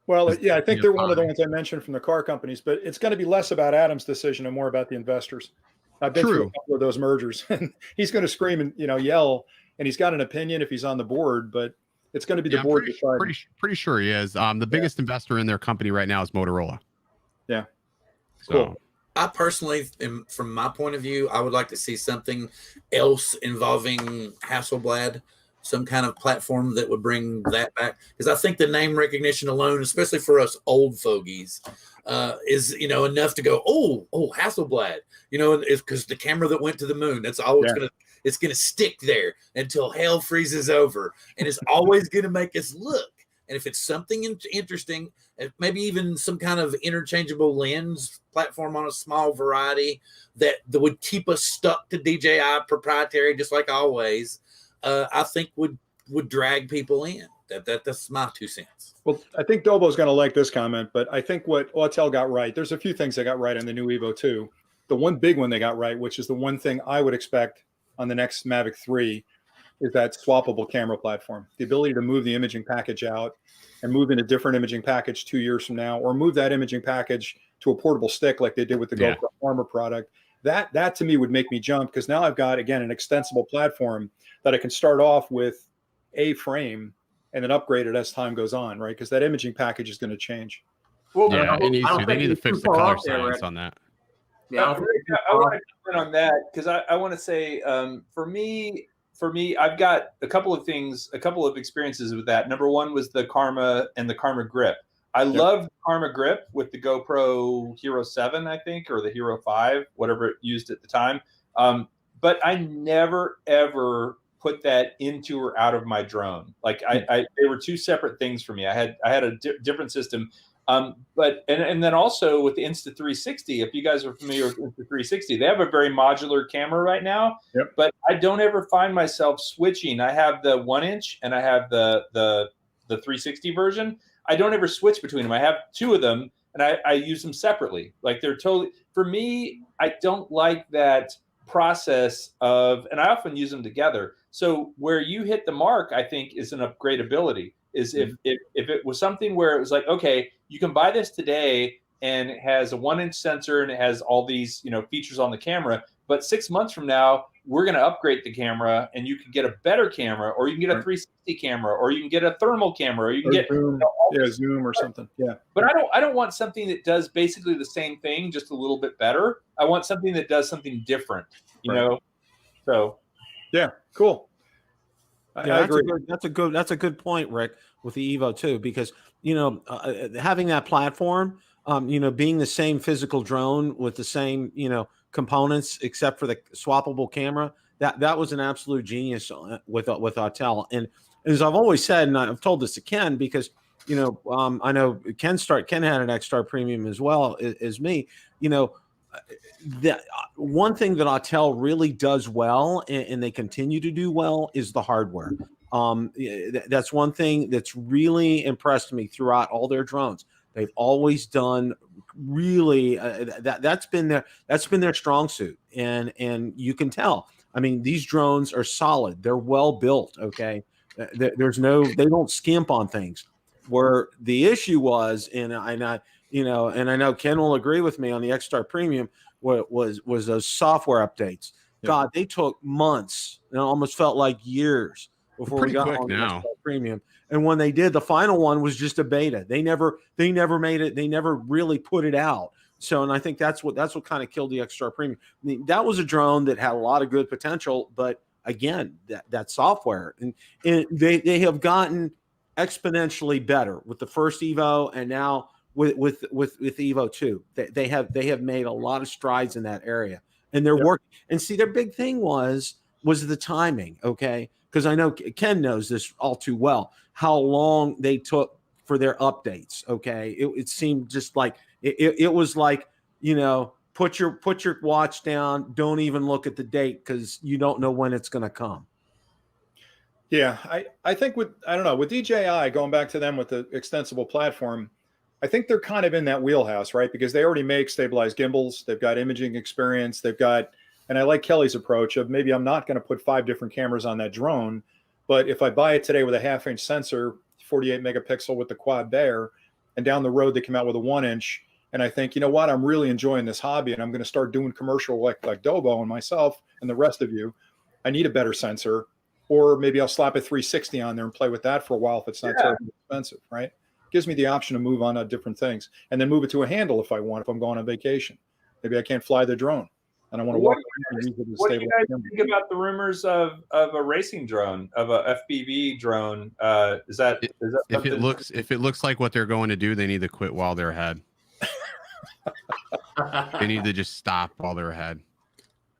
Well, yeah, I think they're one of the ones I mentioned from the car companies, but it's going to be less about Adam's decision and more about the investors. I've been through a couple of those mergers, and he's going to scream and yell, and he's got an opinion if he's on the board, but it's going to be the board deciding. Pretty sure he is. The biggest investor in their company right now is Motorola. Yeah. So. Cool. I personally, from my point of view, I would like to see something else involving Hasselblad, some kind of platform that would bring that back. Because I think the name recognition alone, especially for us old fogies, is enough to go, oh, Hasselblad. It's because the camera that went to the moon. That's all it's gonna stick there until hell freezes over, and it's always gonna make us look. And if it's something interesting, maybe even some kind of interchangeable lens platform on a small variety that would keep us stuck to DJI proprietary, just like always, I think would drag people in. That's my 2 cents. Well, I think Dobo's going to like this comment, but I think what Autel got right, there's a few things they got right on the new Evo 2. The one big one they got right, which is the one thing I would expect on the next Mavic 3, is that swappable camera platform. The ability to move the imaging package out and move in a different imaging package 2 years from now, or move that imaging package to a portable stick like they did with the GoPro Armor product. That to me would make me jump, because now I've got, again, an extensible platform that I can start off with a frame and then upgrade it as time goes on, right? Because that imaging package is going to change. Well, yeah, they need to fix the color science on that. Yeah, I want to comment on that, because I want to say, for me, I've got a couple of experiences with that. Number one was the Karma and the Karma Grip. I loved the Karma Grip with the GoPro Hero 7, I think, or the Hero 5, whatever it used at the time. But I never, ever put that into or out of my drone. Like they were two separate things for me. I had a different system. But then also with the Insta360, if you guys are familiar with Insta360, they have a very modular camera right now. Yep. But I don't ever find myself switching. I have the 1-inch and I have the 360 version. I don't ever switch between them. I have two of them and I use them separately. Like they're totally, for me, I don't like that process of, and I often use them together. So where you hit the mark, I think, is an upgradability. Is if it was something where it was like, okay, you can buy this today and it has a 1-inch sensor and it has all these, features on the camera, but 6 months from now, we're going to upgrade the camera and you can get a better camera, or you can get a 360 camera, or you can get a thermal camera, or you can get Zoom, Zoom or something. Yeah. But I don't want something that does basically the same thing, just a little bit better. I want something that does something different, you know? So. Yeah, cool. Yeah, I agree. That's a good point, Rick, with the Evo too, because having that platform, being the same physical drone with the same components except for the swappable camera, that was an absolute genius with Autel. And as I've always said, and I've told this to Ken, because I know Ken had an X-Star Premium as well as me. The one thing that Autel really does well, and they continue to do well, is the hardware. That's one thing that's really impressed me throughout all their drones. They've always done really that's been their strong suit, and you can tell. I mean, these drones are solid. They're well built. Okay, they don't skimp on things. Where the issue was, and I know Ken will agree with me on the X-Star Premium, was those software updates. Yeah. God, they took months. It almost felt like years before we got on the X-Star Premium. And when they did, the final one was just a beta. They never made it. They never really put it out. So, and I think that's what kind of killed the X-Star Premium. I mean, that was a drone that had a lot of good potential, but again, that software, and they have gotten exponentially better with the first Evo, and now with Evo 2. They have made a lot of strides in that area, and they're working. And see, their big thing was the timing, okay? because I know Ken knows this all too well, how long they took for their updates. Okay. It seemed just like it was like, you know, put your watch down. Don't even look at the date because you don't know when it's going to come. Yeah, I think I don't know, with DJI, going back to them with the extensible platform, I think they're kind of in that wheelhouse, right? Because they already make stabilized gimbals. They've got imaging experience. They've got, and I like Kelly's approach of maybe I'm not going to put 5 different cameras on that drone, but if I buy it today with a 1/2-inch sensor, 48 megapixel with the quad there, and down the road they come out with a 1-inch, and I think, you know what, I'm really enjoying this hobby, and I'm going to start doing commercial like Dobo and myself and the rest of you. I need a better sensor, or maybe I'll slap a 360 on there and play with that for a while if it's not terribly expensive, right? Gives me the option to move on to different things, and then move it to a handle if I want, if I'm going on vacation. Maybe I can't fly the drone and I want to walk around and use it as What do stable. you guys think about the rumors of a racing drone, of a FPV drone? Is that if it looks like what they're going to do, they need to quit while they're ahead. They need to just stop while they're ahead.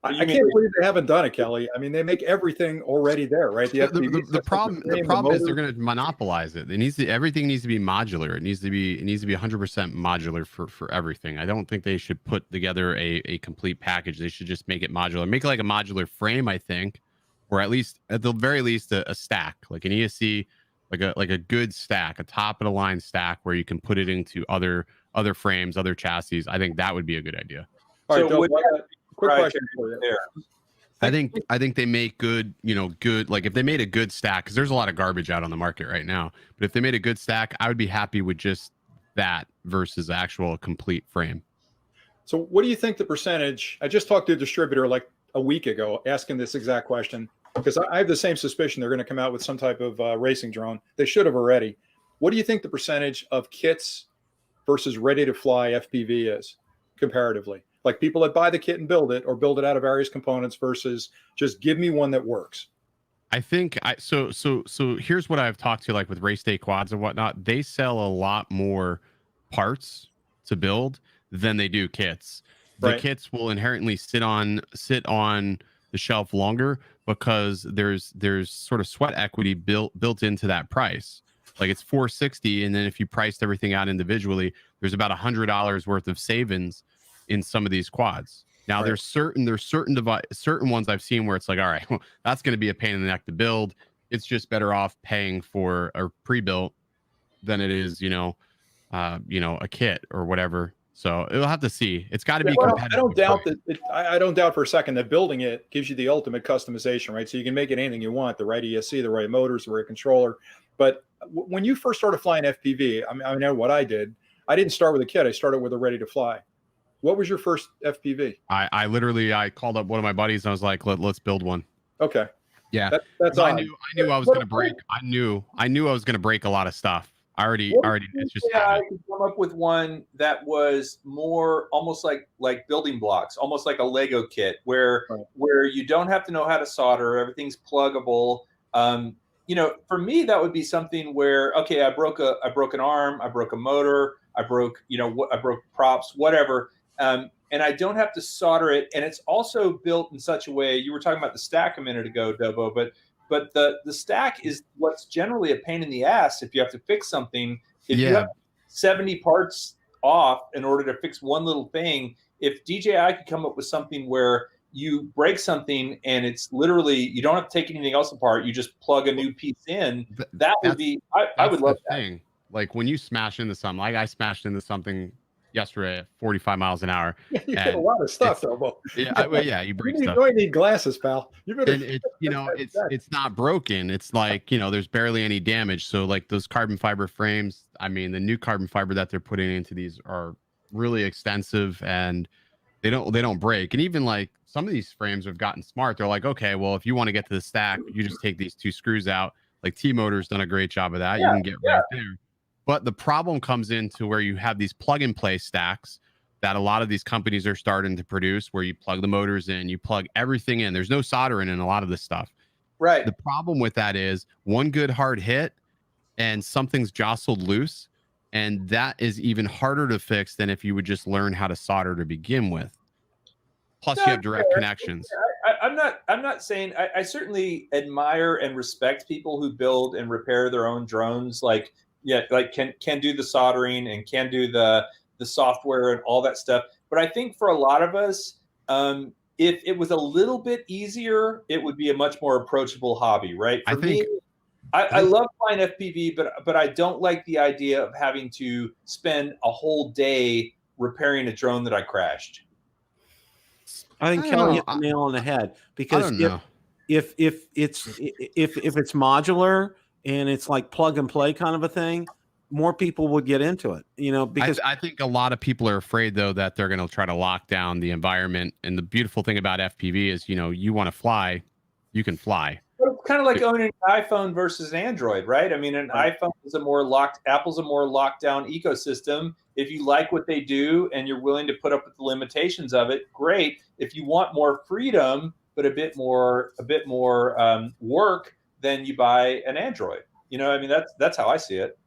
I can't believe they haven't done it, Kelly. I mean, they make everything already there, right? The problem is they're going to monopolize it. Everything needs to be modular. It needs to be 100% modular for everything. I don't think they should put together a complete package. They should just make it modular. Make it like a modular frame, I think, or at the very least a stack, like an ESC, like a good stack, a top of the line stack where you can put it into other frames, other chassis. I think that would be a good idea. All right, So quick question for you. there. I think they make good, like if they made a good stack, because there's a lot of garbage out on the market right now. But if they made a good stack, I would be happy with just that versus actual complete frame. So what do you think the percentage? I just talked to a distributor like a week ago asking this exact question, because I have the same suspicion they're going to come out with some type of racing drone. They should have already. What do you think the percentage of kits versus ready to fly FPV is comparatively? Like people that buy the kit and build it, or build it out of various components, versus just give me one that works. I think so here's what I've talked to, like with race day quads and whatnot. They sell a lot more parts to build than they do kits. The kits will inherently sit on the shelf longer because there's sort of sweat equity built into that price. Like it's $460, and then if you priced everything out individually, there's about $100 worth of savings in some of these quads. Now there's certain ones I've seen where it's like, all right, well, that's going to be a pain in the neck to build. It's just better off paying for a pre-built than it is, a kit or whatever. So it'll have to see. It's got to be competitive. I don't doubt that. I don't doubt for a second that building it gives you the ultimate customization, right? So you can make it anything you want, the right ESC, the right motors, the right controller. But when you first started flying FPV, I know what I did. I didn't start with a kit. I started with a ready to fly. What was your first FPV? I literally called up one of my buddies and I was like, let's build one. Okay. Yeah. That's I knew I was going to break. I knew I was going to break a lot of stuff. I already it's just I could come up with one that was more almost like building blocks, almost like a Lego kit where you don't have to know how to solder, everything's pluggable. For me that would be something where, okay, I broke an arm, I broke a motor, I broke props, whatever. And I don't have to solder it. And it's also built in such a way, you were talking about the stack a minute ago, Dobo, but the stack is what's generally a pain in the ass if you have to fix something. If you have 70 parts off in order to fix one little thing, if DJI could come up with something where you break something and it's literally, you don't have to take anything else apart, you just plug a new piece in, that would be, I would love that. Thing. Like when you smash into something, like I smashed into something yesterday at 45 miles an hour. You get a lot of stuff, though. You break stuff. You really need glasses, pal. You better. It's not broken. It's like, there's barely any damage. So like those carbon fiber frames, I mean, the new carbon fiber that they're putting into these are really extensive and they don't break. And even like some of these frames have gotten smart. They're like, okay, well, if you want to get to the stack, you just take these 2 screws out. Like T-Motor's done a great job of that. You can get right there. But the problem comes into where you have these plug-and-play stacks that a lot of these companies are starting to produce, where you plug the motors in, you plug everything in. There's no soldering in a lot of this stuff. Right. The problem with that is one good hard hit and something's jostled loose, and that is even harder to fix than if you would just learn how to solder to begin with. Plus, you have direct connections. I'm not saying I certainly admire and respect people who build and repair their own drones. Like can do the soldering and can do the software and all that stuff. But I think for a lot of us, if it was a little bit easier, it would be a much more approachable hobby, right? For me, I love flying FPV, but I don't like the idea of having to spend a whole day repairing a drone that I crashed. I think Kelly hit the nail on the head, because if it's modular and it's like plug and play kind of a thing, more people would get into it, because I think a lot of people are afraid, though, that they're going to try to lock down the environment. And the beautiful thing about FPV is, you want to fly, you can fly. Well, it's kind of like owning an iPhone versus Android, right? I mean, an iPhone is Apple's a more locked down ecosystem. If you like what they do and you're willing to put up with the limitations of it, great. If you want more freedom, but a bit more work, then you buy an Android. I mean, that's how I see it.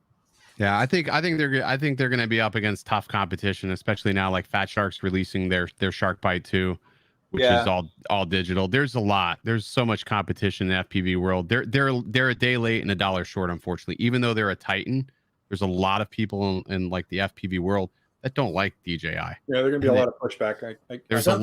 Yeah, I think they're going to be up against tough competition, especially now, like Fat Shark's releasing their Shark Bite 2, which is all digital. There's so much competition in the FPV world. They're a day late and $1 short, unfortunately. Even though they're a Titan, there's a lot of people in like the FPV world that don't like DJI. Yeah, there's gonna be a lot of pushback. There's a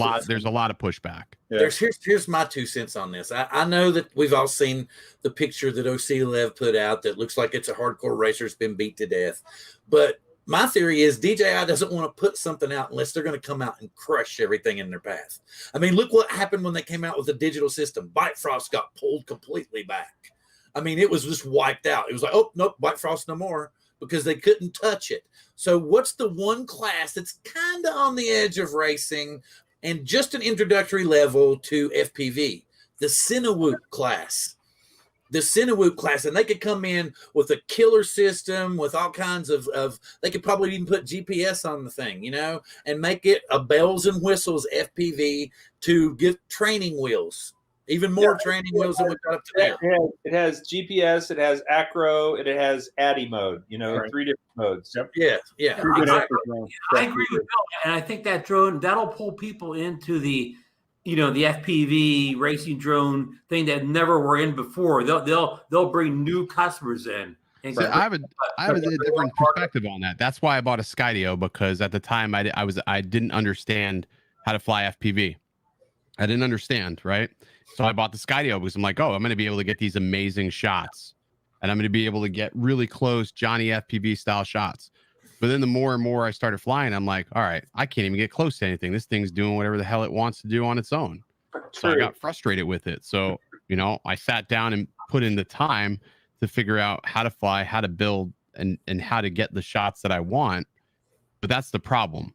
lot of pushback. Yeah. Here's my 2 cents on this. I know that we've all seen the picture that OC-Lev put out that looks like it's a hardcore racer's been beat to death. But my theory is DJI doesn't want to put something out unless they're going to come out and crush everything in their path. I mean, look what happened when they came out with the digital system. Bifrost got pulled completely back. I mean, it was just wiped out. It was like, oh, nope, Bifrost no more, because they couldn't touch it. So what's the one class that's kind of on the edge of racing and just an introductory level to FPV? The Cinewoop class. The Cinewoop class. And they could come in with a killer system with all kinds of they could probably even put GPS on the thing, and make it a bells and whistles FPV to get training wheels. Even more training wheels than we've got up to now. It has GPS, it has acro, and it has ADI mode, 3 different modes. Yep. Yeah. I agree with Bill, and I think that drone, that'll pull people into the FPV racing drone thing that never were in before. They'll bring new customers in. So I have a different perspective on that. That's why I bought a Skydio, because at the time I didn't understand how to fly FPV. I didn't understand, right? So I bought the Skydio because I'm like, I'm going to be able to get these amazing shots, and I'm going to be able to get really close Johnny FPV style shots. But then the more and more I started flying, I'm like, all right, I can't even get close to anything. This thing's doing whatever the hell it wants to do on its own. So I got frustrated with it. So, I sat down and put in the time to figure out how to fly, how to build, and how to get the shots that I want. But that's the problem.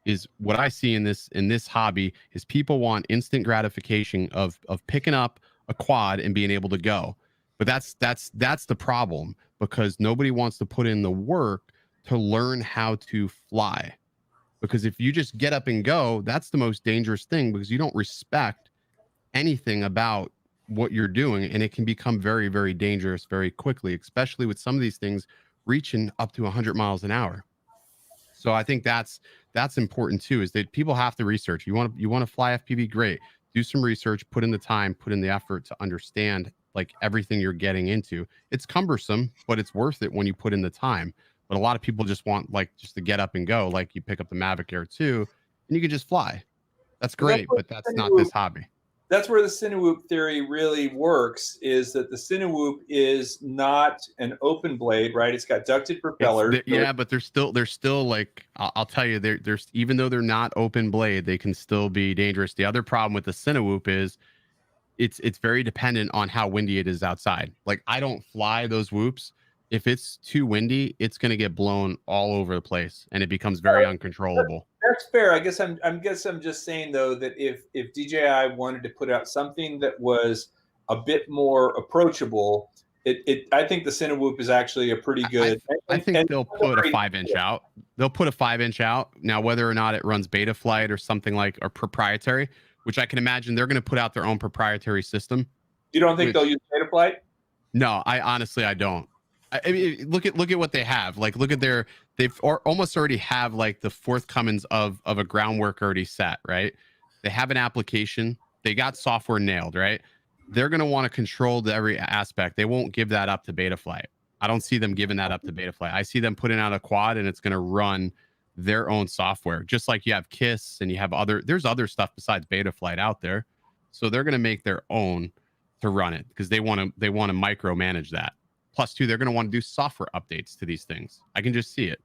Is what I see in this hobby is people want instant gratification of picking up a quad and being able to go. But that's the problem, because nobody wants to put in the work to learn how to fly. Because if you just get up and go, that's the most dangerous thing, because you don't respect anything about what you're doing, and it can become very, very dangerous very quickly, especially with some of these things reaching up to 100 miles an hour. So I think that's important too, is that people have to research. You want to fly FPV, great. Do some research, put in the time, put in the effort to understand like everything you're getting into. It's cumbersome, but it's worth it when you put in the time. But a lot of people just want just to get up and go. Like you pick up the Mavic Air 2 and you can just fly. That's great, but that's not this hobby. That's where the Cinewoop theory really works, is that the Cinewoop is not an open blade, right? It's got ducted propellers. But they're still like, I'll tell you, there's even though they're not open blade, they can still be dangerous. The other problem with the Cinewoop is it's very dependent on how windy it is outside. Like I don't fly those whoops. If it's too windy, it's going to get blown all over the place and it becomes very uncontrollable. That's fair. I guess I'm just saying though that if DJI wanted to put out something that was a bit more approachable, I think the Cinewoop is actually a pretty good. I think they'll put a 5-inch out. They'll put a 5-inch out. Now, whether or not it runs beta flight or something like or proprietary, which I can imagine they're going to put out their own proprietary system. You don't think they'll use beta flight? No, I don't. I mean, look at what they have. Like, look at they've almost already have like the forthcomings of a groundwork already set, right? They have an application. They got software nailed, right? They're going to want to control every aspect. They won't give that up to Betaflight. I don't see them giving that up to Betaflight. I see them putting out a quad and it's going to run their own software, just like you have KISS and you have there's other stuff besides Betaflight out there. So they're going to make their own to run it because they want to micromanage that. Plus, too, they're going to want to do software updates to these things. I can just see it.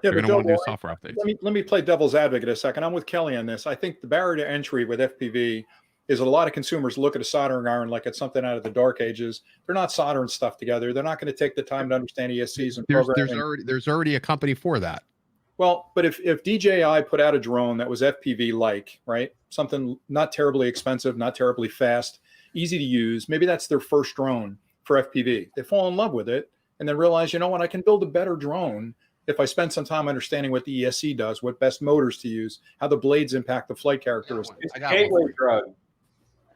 Yeah, they're going to want to do software updates. Let me play devil's advocate a second. I'm with Kelly on this. I think the barrier to entry with FPV is that a lot of consumers look at a soldering iron like it's something out of the dark ages. They're not soldering stuff together. They're not going to take the time to understand ESCs and programming. There's already a company for that. Well, but if DJI put out a drone that was FPV-like, right? Something not terribly expensive, not terribly fast, easy to use. Maybe that's their first drone for FPV. They fall in love with it and then realize, you know what, I can build a better drone if I spend some time understanding what the ESC does, what best motors to use, how the blades impact the flight characteristics. It's a gateway drug.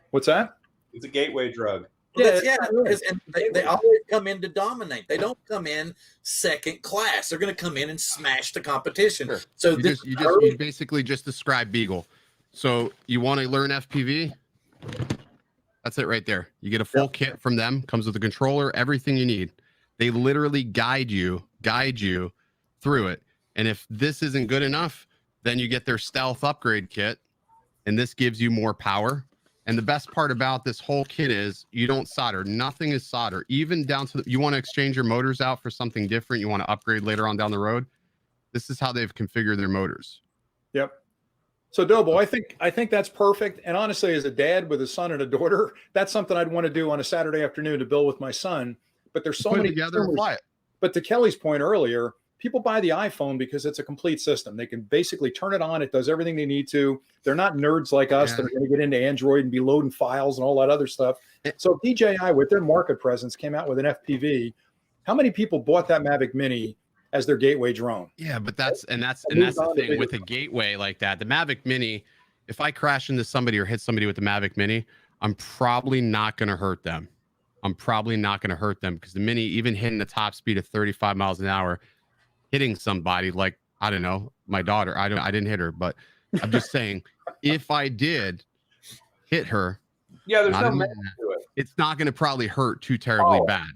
What's that? It's a gateway drug. Yeah, and they always come in to dominate. They don't come in second class. They're going to come in and smash the competition. Sure. So you basically just described Beagle. So you want to learn FPV? That's it right there. You get a full kit from them. Comes with a controller, everything you need. They literally guide you through it. And if this isn't good enough, then you get their stealth upgrade kit, and this gives you more power. And the best part about this whole kit is you don't solder. Nothing is solder. Even down to you want to exchange your motors out for something different. You want to upgrade later on down the road. This is how they've configured their motors. Yep. So Dobo, I think that's perfect. And honestly, as a dad with a son and a daughter, that's something I'd want to do on a Saturday afternoon to build with my son. But there's so many together and fly it. But to Kelly's point earlier, people buy the iPhone because it's a complete system. They can basically turn it on. It does everything they need to. They're not nerds like us that are going to get into Android and be loading files and all that other stuff. So DJI, with their market presence, came out with an FPV. How many people bought that Mavic Mini as their gateway drone? Yeah, but that's the thing with a gateway like that. The Mavic Mini, if I crash into somebody or hit somebody with the Mavic Mini, I'm probably not going to hurt them. Because the Mini, even hitting the top speed of 35 miles an hour, hitting somebody like, I don't know, my daughter, I didn't hit her, but I'm just saying, if I did hit her, there's no method to it. It's not going to probably hurt too terribly bad.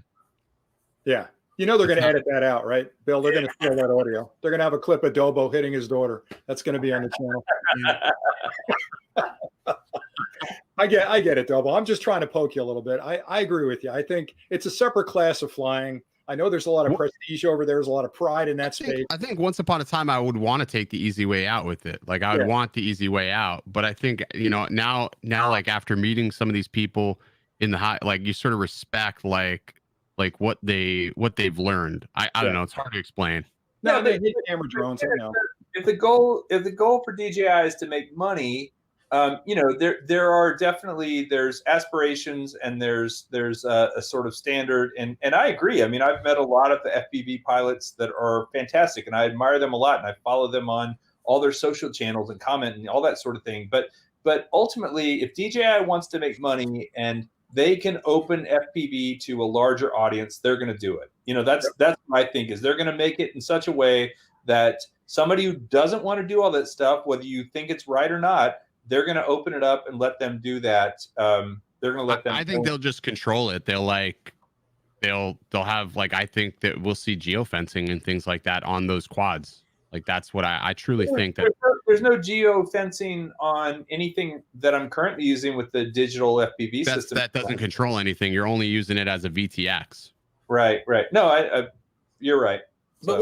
Yeah. You know they're going to edit that out, right, Bill? They're going to steal that audio. They're going to have a clip of Dobo hitting his daughter. That's going to be on the channel. I get it, Dobo. I'm just trying to poke you a little bit. I agree with you. I think it's a separate class of flying. I know there's a lot of prestige over there. There's a lot of pride in that space. I think once upon a time I would want to take the easy way out with it. Like I would want the easy way out. But I think, now like after meeting some of these people in the high, like you sort of respect like what they've learned. I don't know. It's hard to explain. No, they hit camera drones. If the goal for DJI is to make money, there are definitely there's aspirations and there's a sort of standard, and I agree. I mean, I've met a lot of the FPV pilots that are fantastic, and I admire them a lot, and I follow them on all their social channels and comment and all that sort of thing. But ultimately, if DJI wants to make money and they can open FPV to a larger audience, they're going to do it. That's what I think is they're going to make it in such a way that somebody who doesn't want to do all that stuff, whether you think it's right or not, they're going to open it up and let them do that. They're going to let them. I think they'll just control it. They'll have I think that we'll see geofencing and things like that on those quads. Like that's what I truly think that there's no geofencing on anything that I'm currently using with the digital FPV system. That doesn't control anything. You're only using it as a VTX. Right. No, you're right. But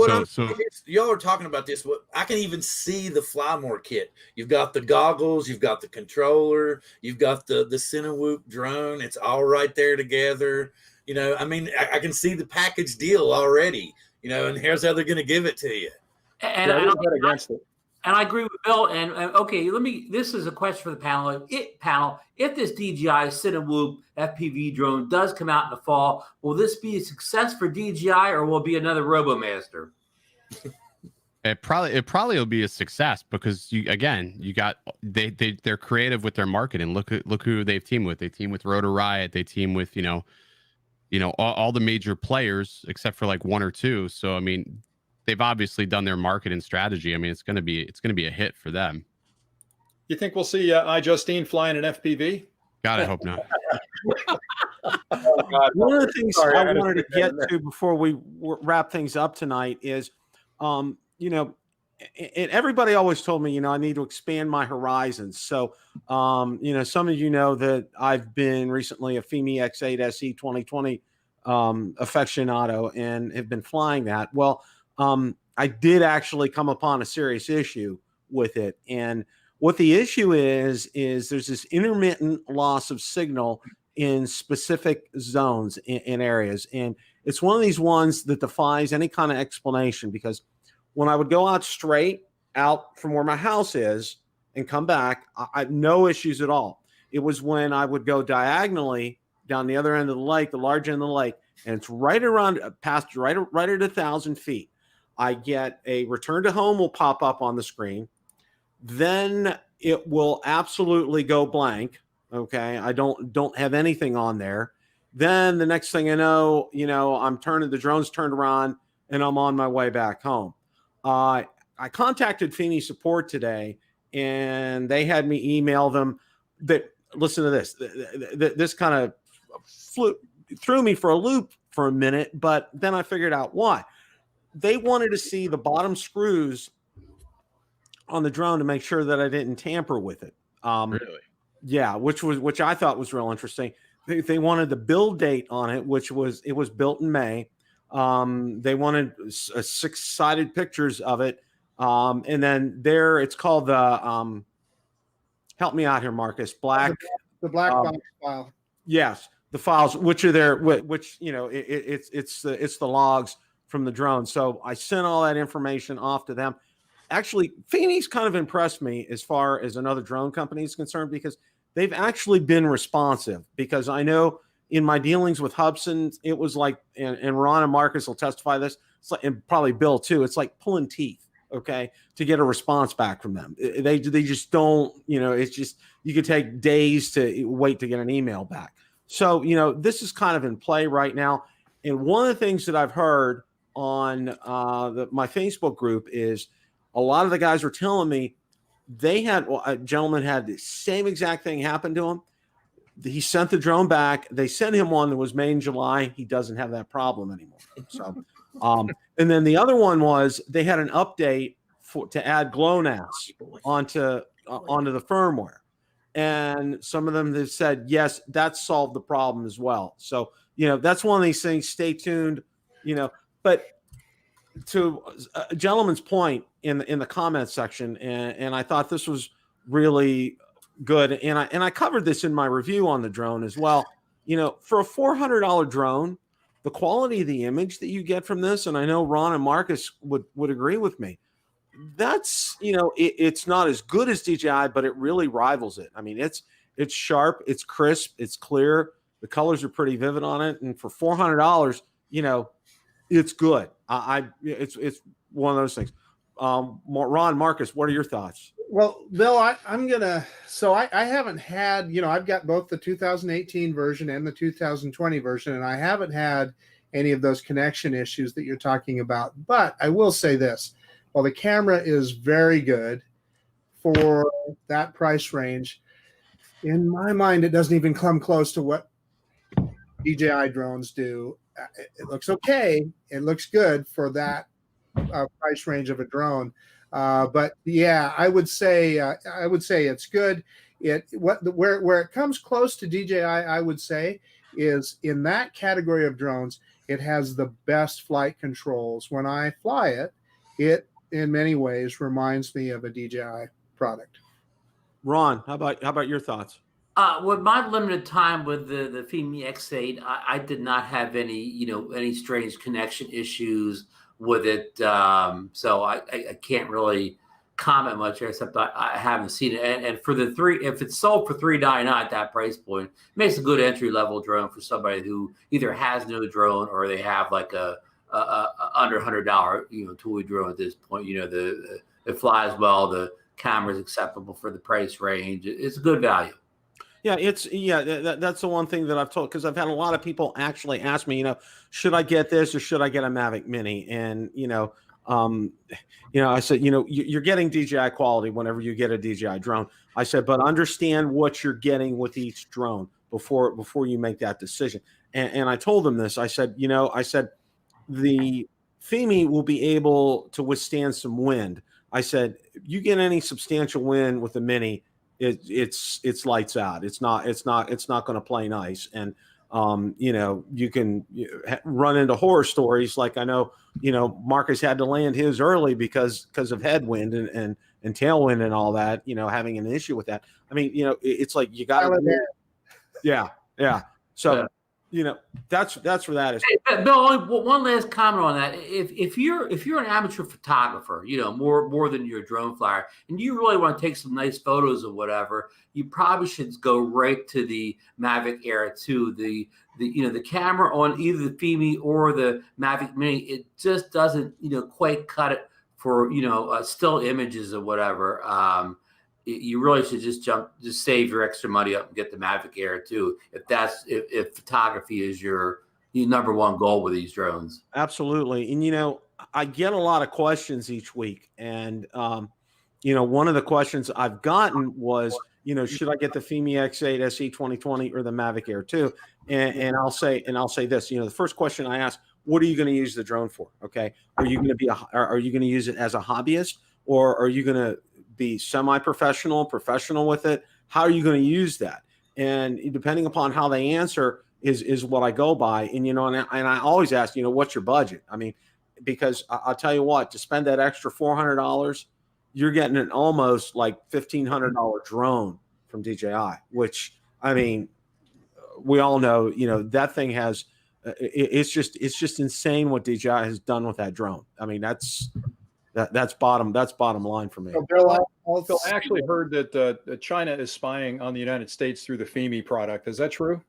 y'all are talking about this. I can even see the Flymore kit. You've got the goggles, you've got the controller, you've got the Cinewhoop drone. It's all right there together. I mean, I can see the package deal already. And here's how they're going to give it to you. And I agree with Bill. And okay, this is a question for the panel. If this DJI Cinewhoop FPV drone does come out in the fall, will this be a success for DJI or will it be another RoboMaster? It probably will be a success because they're creative with their marketing. Look who they've teamed with. They team with Rotor Riot. They team with all the major players except for like one or two. So I mean, they've obviously done their marketing strategy. I mean, it's gonna be a hit for them. You think we'll see iJustine flying an FPV? God, I hope not. Oh, God. One of the things Sorry, I I had to wanted to stick that get in there. to before we wrap things up tonight is, you know, and everybody always told me, you know, I need to expand my horizons. So, you know, some of you know that I've been recently a Fimi X8 SE 2020 aficionado and have been flying that. Well, I did actually come upon a serious issue with it. And what the issue is there's this intermittent loss of signal in specific zones in areas. And it's one of these ones that defies any kind of explanation, because when I would go out straight out from where my house is and come back, I no issues at all. It was when I would go diagonally down the other end of the lake, the large end of the lake, and it's right around past right at 1,000 feet. I get a return to home will pop up on the screen. Then it will absolutely go blank. Okay. I don't have anything on there. Then the next thing I know, you know, the drone's turned around and I'm on my way back home. I contacted Fimi support today and they had me email them that, listen to this, this kind of threw me for a loop for a minute, but then I figured out why. They wanted to see the bottom screws on the drone to make sure that I didn't tamper with it. Really? Yeah, which I thought was real interesting. They wanted the build date on it, which was built in May. They wanted 6-sided pictures of it, and then it's called the help me out here, Marcus. The black box file. Yes, the files, which are there, which you know, it's the logs from the drone. So I sent all that information off to them. Actually, Fimi's kind of impressed me as far as another drone company is concerned, because they've actually been responsive. Because I know in my dealings with Hubsan, it was like, and Ron and Marcus will testify this, it's like, and probably Bill too, it's like pulling teeth, okay, to get a response back from them. They just don't, you know, it's just, you could take days to wait to get an email back. So, you know, this is kind of in play right now. And one of the things that I've heard on my Facebook group is, a lot of the guys were telling me a gentleman had the same exact thing happen to him. He sent the drone back. They sent him one that was made in July. He doesn't have that problem anymore. So, and then the other one was they had an update to add GLONASS onto the firmware. And some of them have said, yes, that solved the problem as well. So, you know, that's one of these things. Stay tuned, you know, but to a gentleman's point in the comments section, and I thought this was really good, and I covered this in my review on the drone as well. You know, for a $400 drone, the quality of the image that you get from this, and I know Ron and Marcus would agree with me, that's, you know, it's not as good as DJI, but it really rivals it. I mean, it's sharp, it's crisp, it's clear, the colors are pretty vivid on it, and for $400, you know, it's good. It's one of those things. Ron, Marcus, what are your thoughts? Well, Bill, I haven't had, you know, I've got both the 2018 version and the 2020 version, and I haven't had any of those connection issues that you're talking about. But I will say this, while the camera is very good for that price range, in my mind, it doesn't even come close to what DJI drones do. It looks okay. It looks good for that price range of a drone. But yeah, I would say it's good. Where it comes close to DJI, I would say, is in that category of drones, it has the best flight controls. When I fly it, it in many ways reminds me of a DJI product. Ron, how about your thoughts? With my limited time with the Fimi X8, I did not have any strange connection issues with it. So I can't really comment much, except I haven't seen it. And for the if it's sold for $399 at that price point, it makes a good entry level drone for somebody who either has no drone or they have like a under $100 toy drone at this point. You know, it flies well, the camera is acceptable for the price range. It's a good value. Yeah, that's the one thing that I've told, because I've had a lot of people actually ask me, you know, should I get this or should I get a Mavic Mini? And, you know, I said, you're getting DJI quality whenever you get a DJI drone. I said, but understand what you're getting with each drone before you make that decision. And I told them this. I said, the Fimi will be able to withstand some wind. I said, you get any substantial wind with the Mini, it's lights out. It's not going to play nice. And you can run into horror stories. Like I know, Marcus had to land his early because of headwind and tailwind and all that, having an issue with that. I mean, it's like you got to, yeah. So, that's where that is. Hey, Bill, only one last comment on that. If you're an amateur photographer, more than you're a drone flyer, and you really want to take some nice photos or whatever, you probably should go right to the Mavic Air 2. The camera on either the Fimi or the Mavic Mini, it just doesn't quite cut it for still images or whatever. You really should just save your extra money up and get the Mavic Air 2 if photography is your number one goal with these drones. Absolutely. And I get a lot of questions each week, and one of the questions I've gotten was, should I get the Fimi X8 SE 2020 or the Mavic Air 2? And I'll say this, the first question I ask, what are you going to use the drone for? Okay. Are you going to use it as a hobbyist, or are you going to be semi-professional, professional with it? How are you going to use that? And depending upon how they answer is what I go by. And, and I always ask, what's your budget? I mean, because I'll tell you what, to spend that extra $400, you're getting an almost like $1,500 drone from DJI, which, I mean, we all know, that thing has, it's just insane what DJI has done with that drone. I mean, that's bottom line for me. So Bill, I actually heard that China is spying on the United States through the Fimi product. Is that true?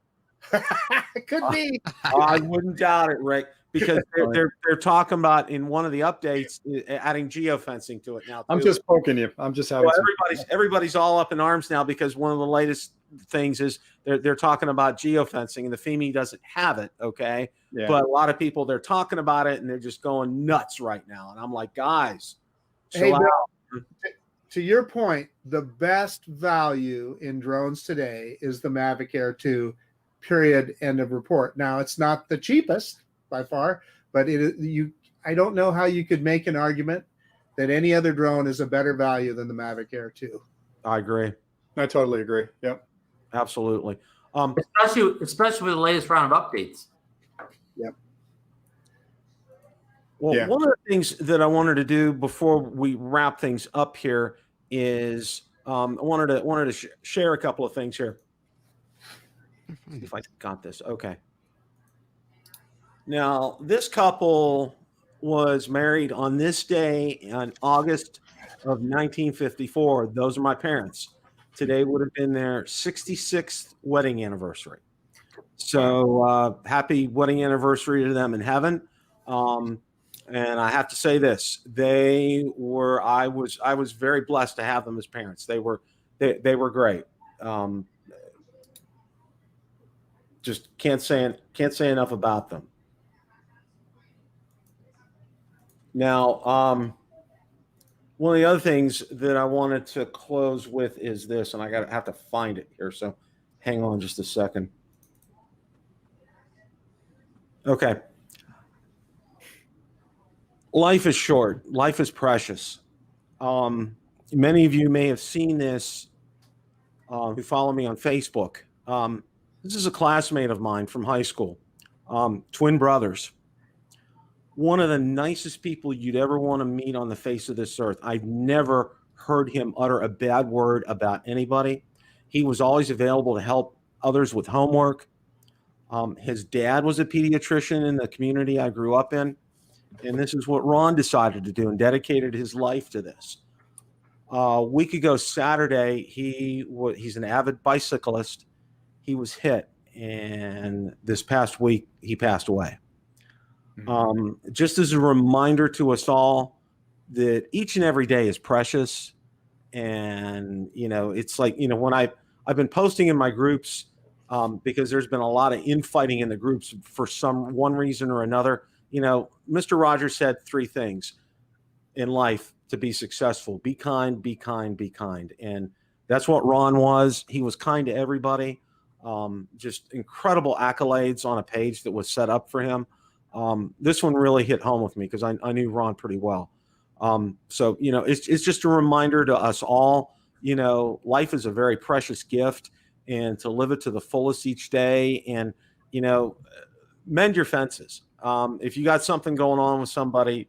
Could be. I wouldn't doubt it, Rick, because they're talking about in one of the updates adding geofencing to it now. I'm just poking you. I'm just having. Well, everybody's all up in arms now because one of the latest things is they're talking about geofencing, and the Fimi doesn't have it. Okay. Yeah. But a lot of people, they're talking about it and they're just going nuts right now. And I'm like, guys, hey, Bill, to your point, the best value in drones today is the Mavic Air 2, period, end of report. Now, it's not the cheapest by far, but I don't know how you could make an argument that any other drone is a better value than the Mavic Air 2. I agree. I totally agree. Yep. Absolutely. Especially with the latest round of updates. Yep. Well, yeah. One of the things that I wanted to do before we wrap things up here is I wanted to share a couple of things here. If I got this, okay. Now, this couple was married on this day in August of 1954. Those are my parents. Today would have been their 66th wedding anniversary. So happy wedding anniversary to them in heaven. And I have to say this, I was very blessed to have them as parents. They were great. Just can't say enough about them. Now, one of the other things that I wanted to close with is this, and I have to find it here. So hang on just a second. Okay. Life is short. Life is precious. Many of you may have seen this who follow me on Facebook. This is a classmate of mine from high school, twin brothers. One of the nicest people you'd ever want to meet on the face of this earth. I've never heard him utter a bad word about anybody. He was always available to help others with homework. His dad was a pediatrician in the community I grew up in. And this is what Ron decided to do and dedicated his life to this. A week ago Saturday, he's an avid bicyclist. He was hit, and this past week he passed away. Just as a reminder to us all that each and every day is precious. And, it's like, when I've been posting in my groups because there's been a lot of infighting in the groups for one reason or another. Mr. Rogers said three things: in life to be successful. Be kind, be kind, be kind. And that's what Ron was. He was kind to everybody. Just incredible accolades on a page that was set up for him. This one really hit home with me because I knew Ron pretty well. So, you know, it's just a reminder to us all, you know, life is a very precious gift, and to live it to the fullest each day, and, you know, mend your fences. If you got something going on with somebody,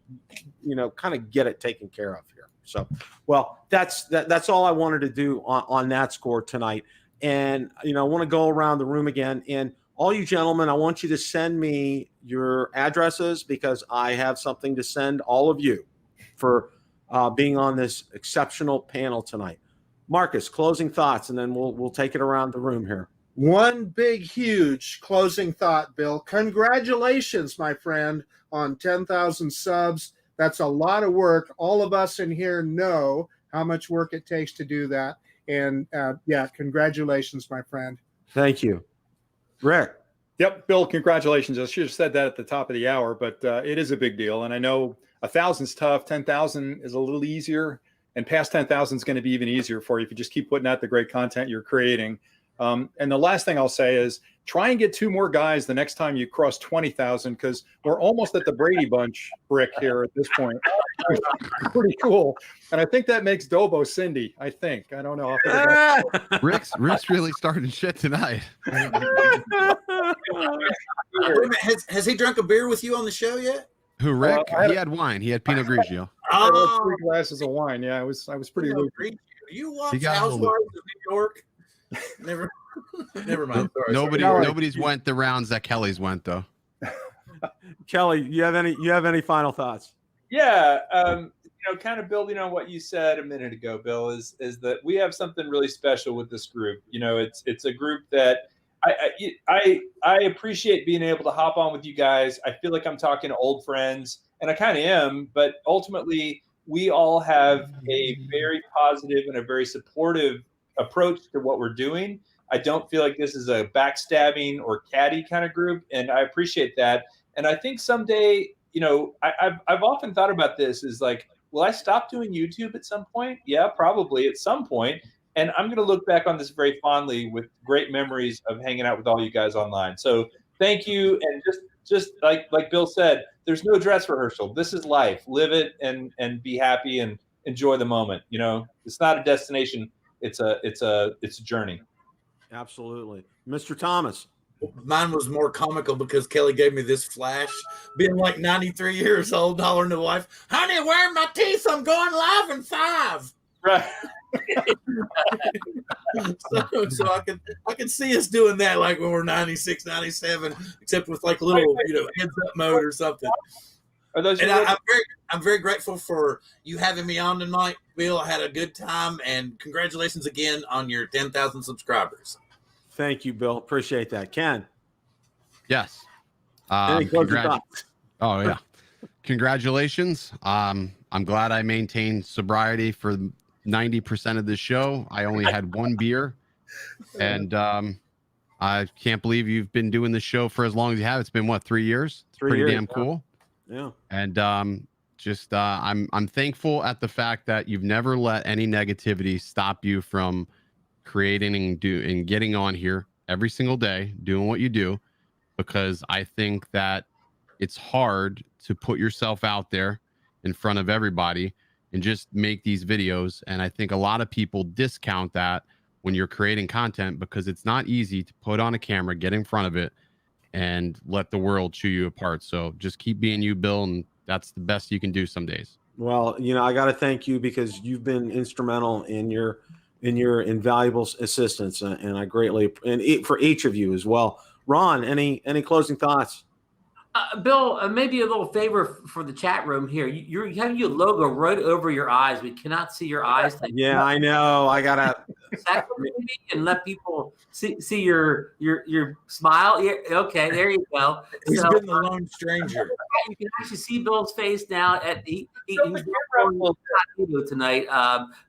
you know, kind of get it taken care of here. So, well, that's all I wanted to do on that score tonight. And, you know, I want to go around the room again, and all you gentlemen, I want you to send me your addresses, because I have something to send all of you for being on this exceptional panel tonight. Marcus, closing thoughts, and then we'll take it around the room here. One big, huge closing thought, Bill. Congratulations, my friend, on 10,000 subs. That's a lot of work. All of us in here know how much work it takes to do that. And yeah, congratulations, my friend. Thank you. Rick. Yep, Bill, congratulations. I should have said that at the top of the hour, but it is a big deal. And I know 1,000's tough. 10,000 is a little easier. And past 10,000 is going to be even easier for you if you just keep putting out the great content you're creating. And the last thing I'll say is try and get 2 more guys the next time you cross 20,000, because we're almost at the Brady Bunch, Rick, here at this point. Pretty cool. And I think that makes Dobo Cindy, I think. I don't know. Rick's really starting shit tonight. Has he drunk a beer with you on the show yet? Who, Rick? He had wine. He had Pinot Grigio. I had 3 glasses of wine. Yeah, I was pretty loose. You watch Housewives of New York? Never mind. Sorry, Nobody's went the rounds that Kelly's went, though. Kelly, you have any final thoughts? Yeah, you know, kind of building on what you said a minute ago, Bill, is that we have something really special with this group. You know, it's a group that I appreciate being able to hop on with you guys. I feel like I'm talking to old friends, and I kind of am, but ultimately we all have a very positive and a very supportive approach to what we're doing. I don't feel like this is a backstabbing or catty kind of group, and I appreciate that. And I think someday, you know, I've often thought about this, is like, will I stop doing YouTube at some point? Yeah, probably at some point. And I'm going to look back on this very fondly with great memories of hanging out with all you guys online. So thank you. And just like Bill said, there's no dress rehearsal. This is life. Live it and be happy and enjoy the moment. You know, it's not a destination. It's a journey. Absolutely. Mr. Thomas. Mine was more comical because Kelly gave me this flash, being like 93 years old, hollering to the wife, "Honey, where are my teeth? I'm going live in 5." Right. so I can see us doing that like when we're 96, 97, except with like a little, you know, heads up mode or something. Are those? And I'm very grateful for you having me on tonight, Bill. I had a good time, and congratulations again on your 10,000 subscribers. Thank you, Bill. Appreciate that. Ken. Yes. Any closing thoughts? Oh yeah. Congratulations. I'm glad I maintained sobriety for 90% of the show. I only had 1 beer, and I can't believe you've been doing the show for as long as you have. It's been what, 3 years? It's pretty damn cool. Yeah. And I'm thankful at the fact that you've never let any negativity stop you from creating and getting on here every single day, doing what you do, because I think that it's hard to put yourself out there in front of everybody and just make these videos. And I think a lot of people discount that when you're creating content, because it's not easy to put on a camera, get in front of it, and let the world chew you apart. So just keep being you, Bill, and that's the best you can do some days. Well, you know, I got to thank you because you've been instrumental in your invaluable assistance, and I greatly, and for each of you as well. Ron, any closing thoughts? Bill, maybe a little favor for the chat room here. You have your logo right over your eyes. We cannot see your eyes. Yeah, I know. I gotta and let people see your smile. Yeah, okay, there you go. He's been the lone stranger. You can actually see Bill's face now. He's tonight.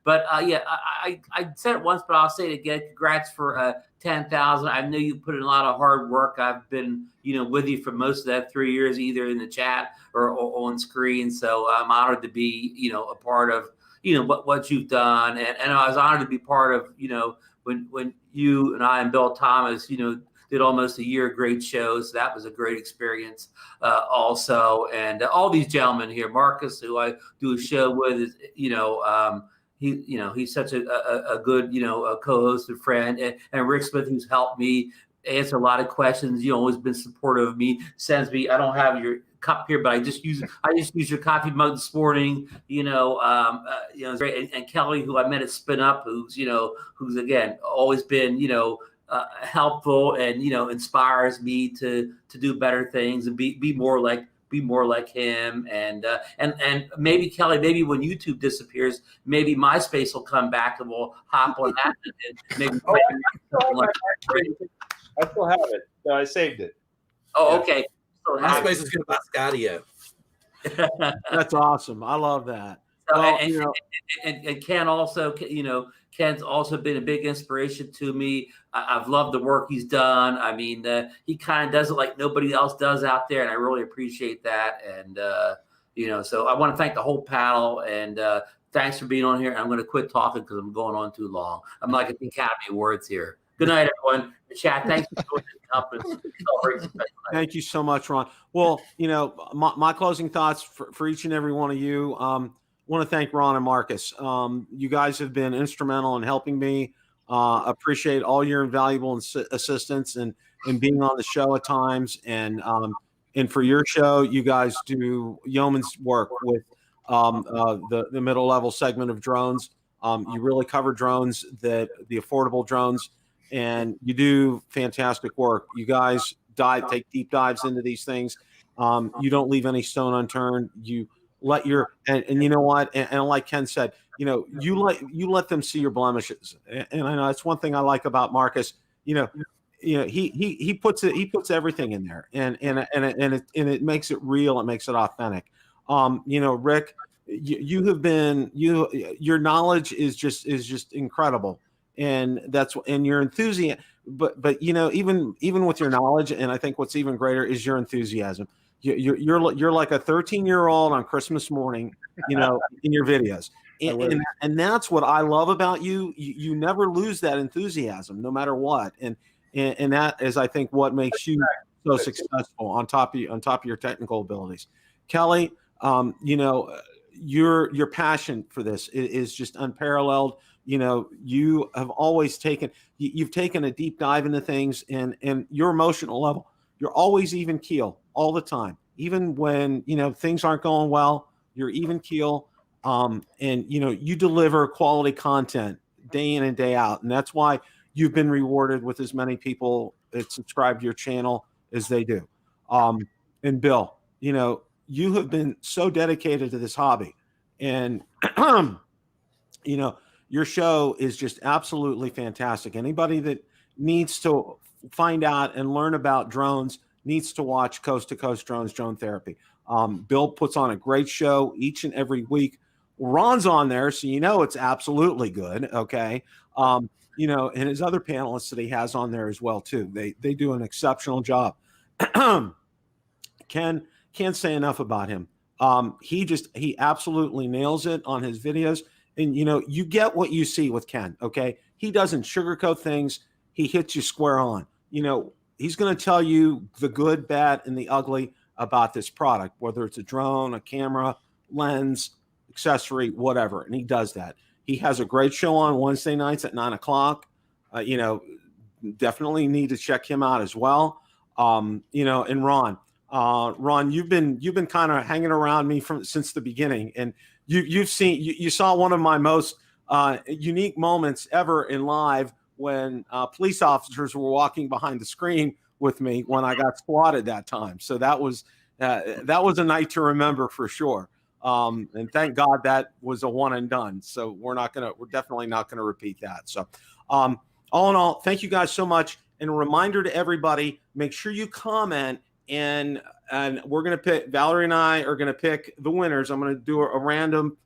But yeah, I said it once, but I'll say it again. Congrats for 10,000. I know you put in a lot of hard work. I've been, with you for most of that 3 years, either in the chat or on screen. So I'm honored to be, a part of, what you've done. And I was honored to be part of, when you and I and Bill Thomas, did almost a year of great shows. That was a great experience also. And all these gentlemen here, Marcus, who I do a show with, is, he's such a good, a co-host and friend. And Rick Smith, who's helped me answer a lot of questions, always been supportive of me, sends me, I don't have your cup here, but I just use your coffee mug this morning, it's great. And Kelly, who I met at Spin Up, who's again, always been, helpful and, inspires me to do better things and be more like him. And maybe Kelly, maybe when YouTube disappears, maybe MySpace will come back and we'll hop on that. And maybe I still have it. No, I saved it. Oh, okay. So MySpace is going to buy Skydio. That's awesome. I love that. So, and Ken also, Ken's also been a big inspiration to me. I've loved the work he's done. I mean, he kind of does it like nobody else does out there, and I really appreciate that. And so I want to thank the whole panel, and thanks for being on here. I'm going to quit talking because I'm going on too long. I'm like at the Academy Awards here. Good night, everyone. The chat. Thanks for joining the conference. Thank you so much, Ron. Well, my closing thoughts for each and every one of you. Want to thank Ron and Marcus. You guys have been instrumental in helping me. Appreciate all your invaluable assistance and being on the show at times. And for your show, you guys do yeoman's work with the middle level segment of drones. You really cover drones, the affordable drones, and you do fantastic work. You guys take deep dives into these things. You don't leave any stone unturned. You let and you know what? And like Ken said, you let them see your blemishes. And I know that's one thing I like about Marcus. He puts everything in there, and it makes it real. It makes it authentic. Rick, your knowledge is just incredible, and your enthusiasm. But even with your knowledge, and I think what's even greater is your enthusiasm. You're like a 13-year-old on Christmas morning, in your videos. And that's what I love about you. You never lose that enthusiasm, no matter what. And that is, I think, what makes you so successful on top of your technical abilities. Kelly, your passion for this is just unparalleled. You have always you've taken a deep dive into things, and your emotional level, you're always even keel all the time. Even when, things aren't going well, you're even keel. And you deliver quality content day in and day out. And that's why you've been rewarded with as many people that subscribe to your channel as they do. And Bill, you have been so dedicated to this hobby, and, your show is just absolutely fantastic. Anybody that needs to find out and learn about drones needs to watch Coast to Coast Drones, Drone Therapy. Bill puts on a great show each and every week. Ron's on there, so it's absolutely good. Okay. And his other panelists that he has on there as well too. They do an exceptional job. Can't say enough about him. He absolutely nails it on his videos. And you get what you see with Ken. Okay. He doesn't sugarcoat things. He hits you square on. He's going to tell you the good, bad, and the ugly about this product, whether it's a drone, a camera, lens, accessory, whatever. And he does that. He has a great show on Wednesday nights at 9:00. Definitely need to check him out as well. And Ron, you've been kind of hanging around me since the beginning, and you saw one of my most unique moments ever in live when police officers were walking behind the screen with me when I got swatted that time. So that was a night to remember for sure. And thank God that was a one and done. So we're definitely not going to repeat that. So all in all, thank you guys so much. And a reminder to everybody, make sure you comment, and we're going to pick, Valerie and I are going to pick the winners. I'm going to do a random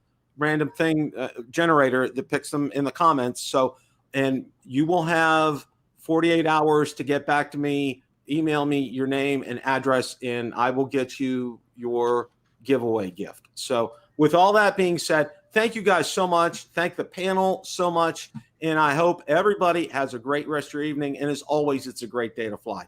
thing generator that picks them in the comments. So, and you will have 48 hours to get back to me. Email me your name and address, and I will get you your giveaway gift. So with all that being said, thank you guys so much. Thank the panel so much. And I hope everybody has a great rest of your evening. And as always, it's a great day to fly.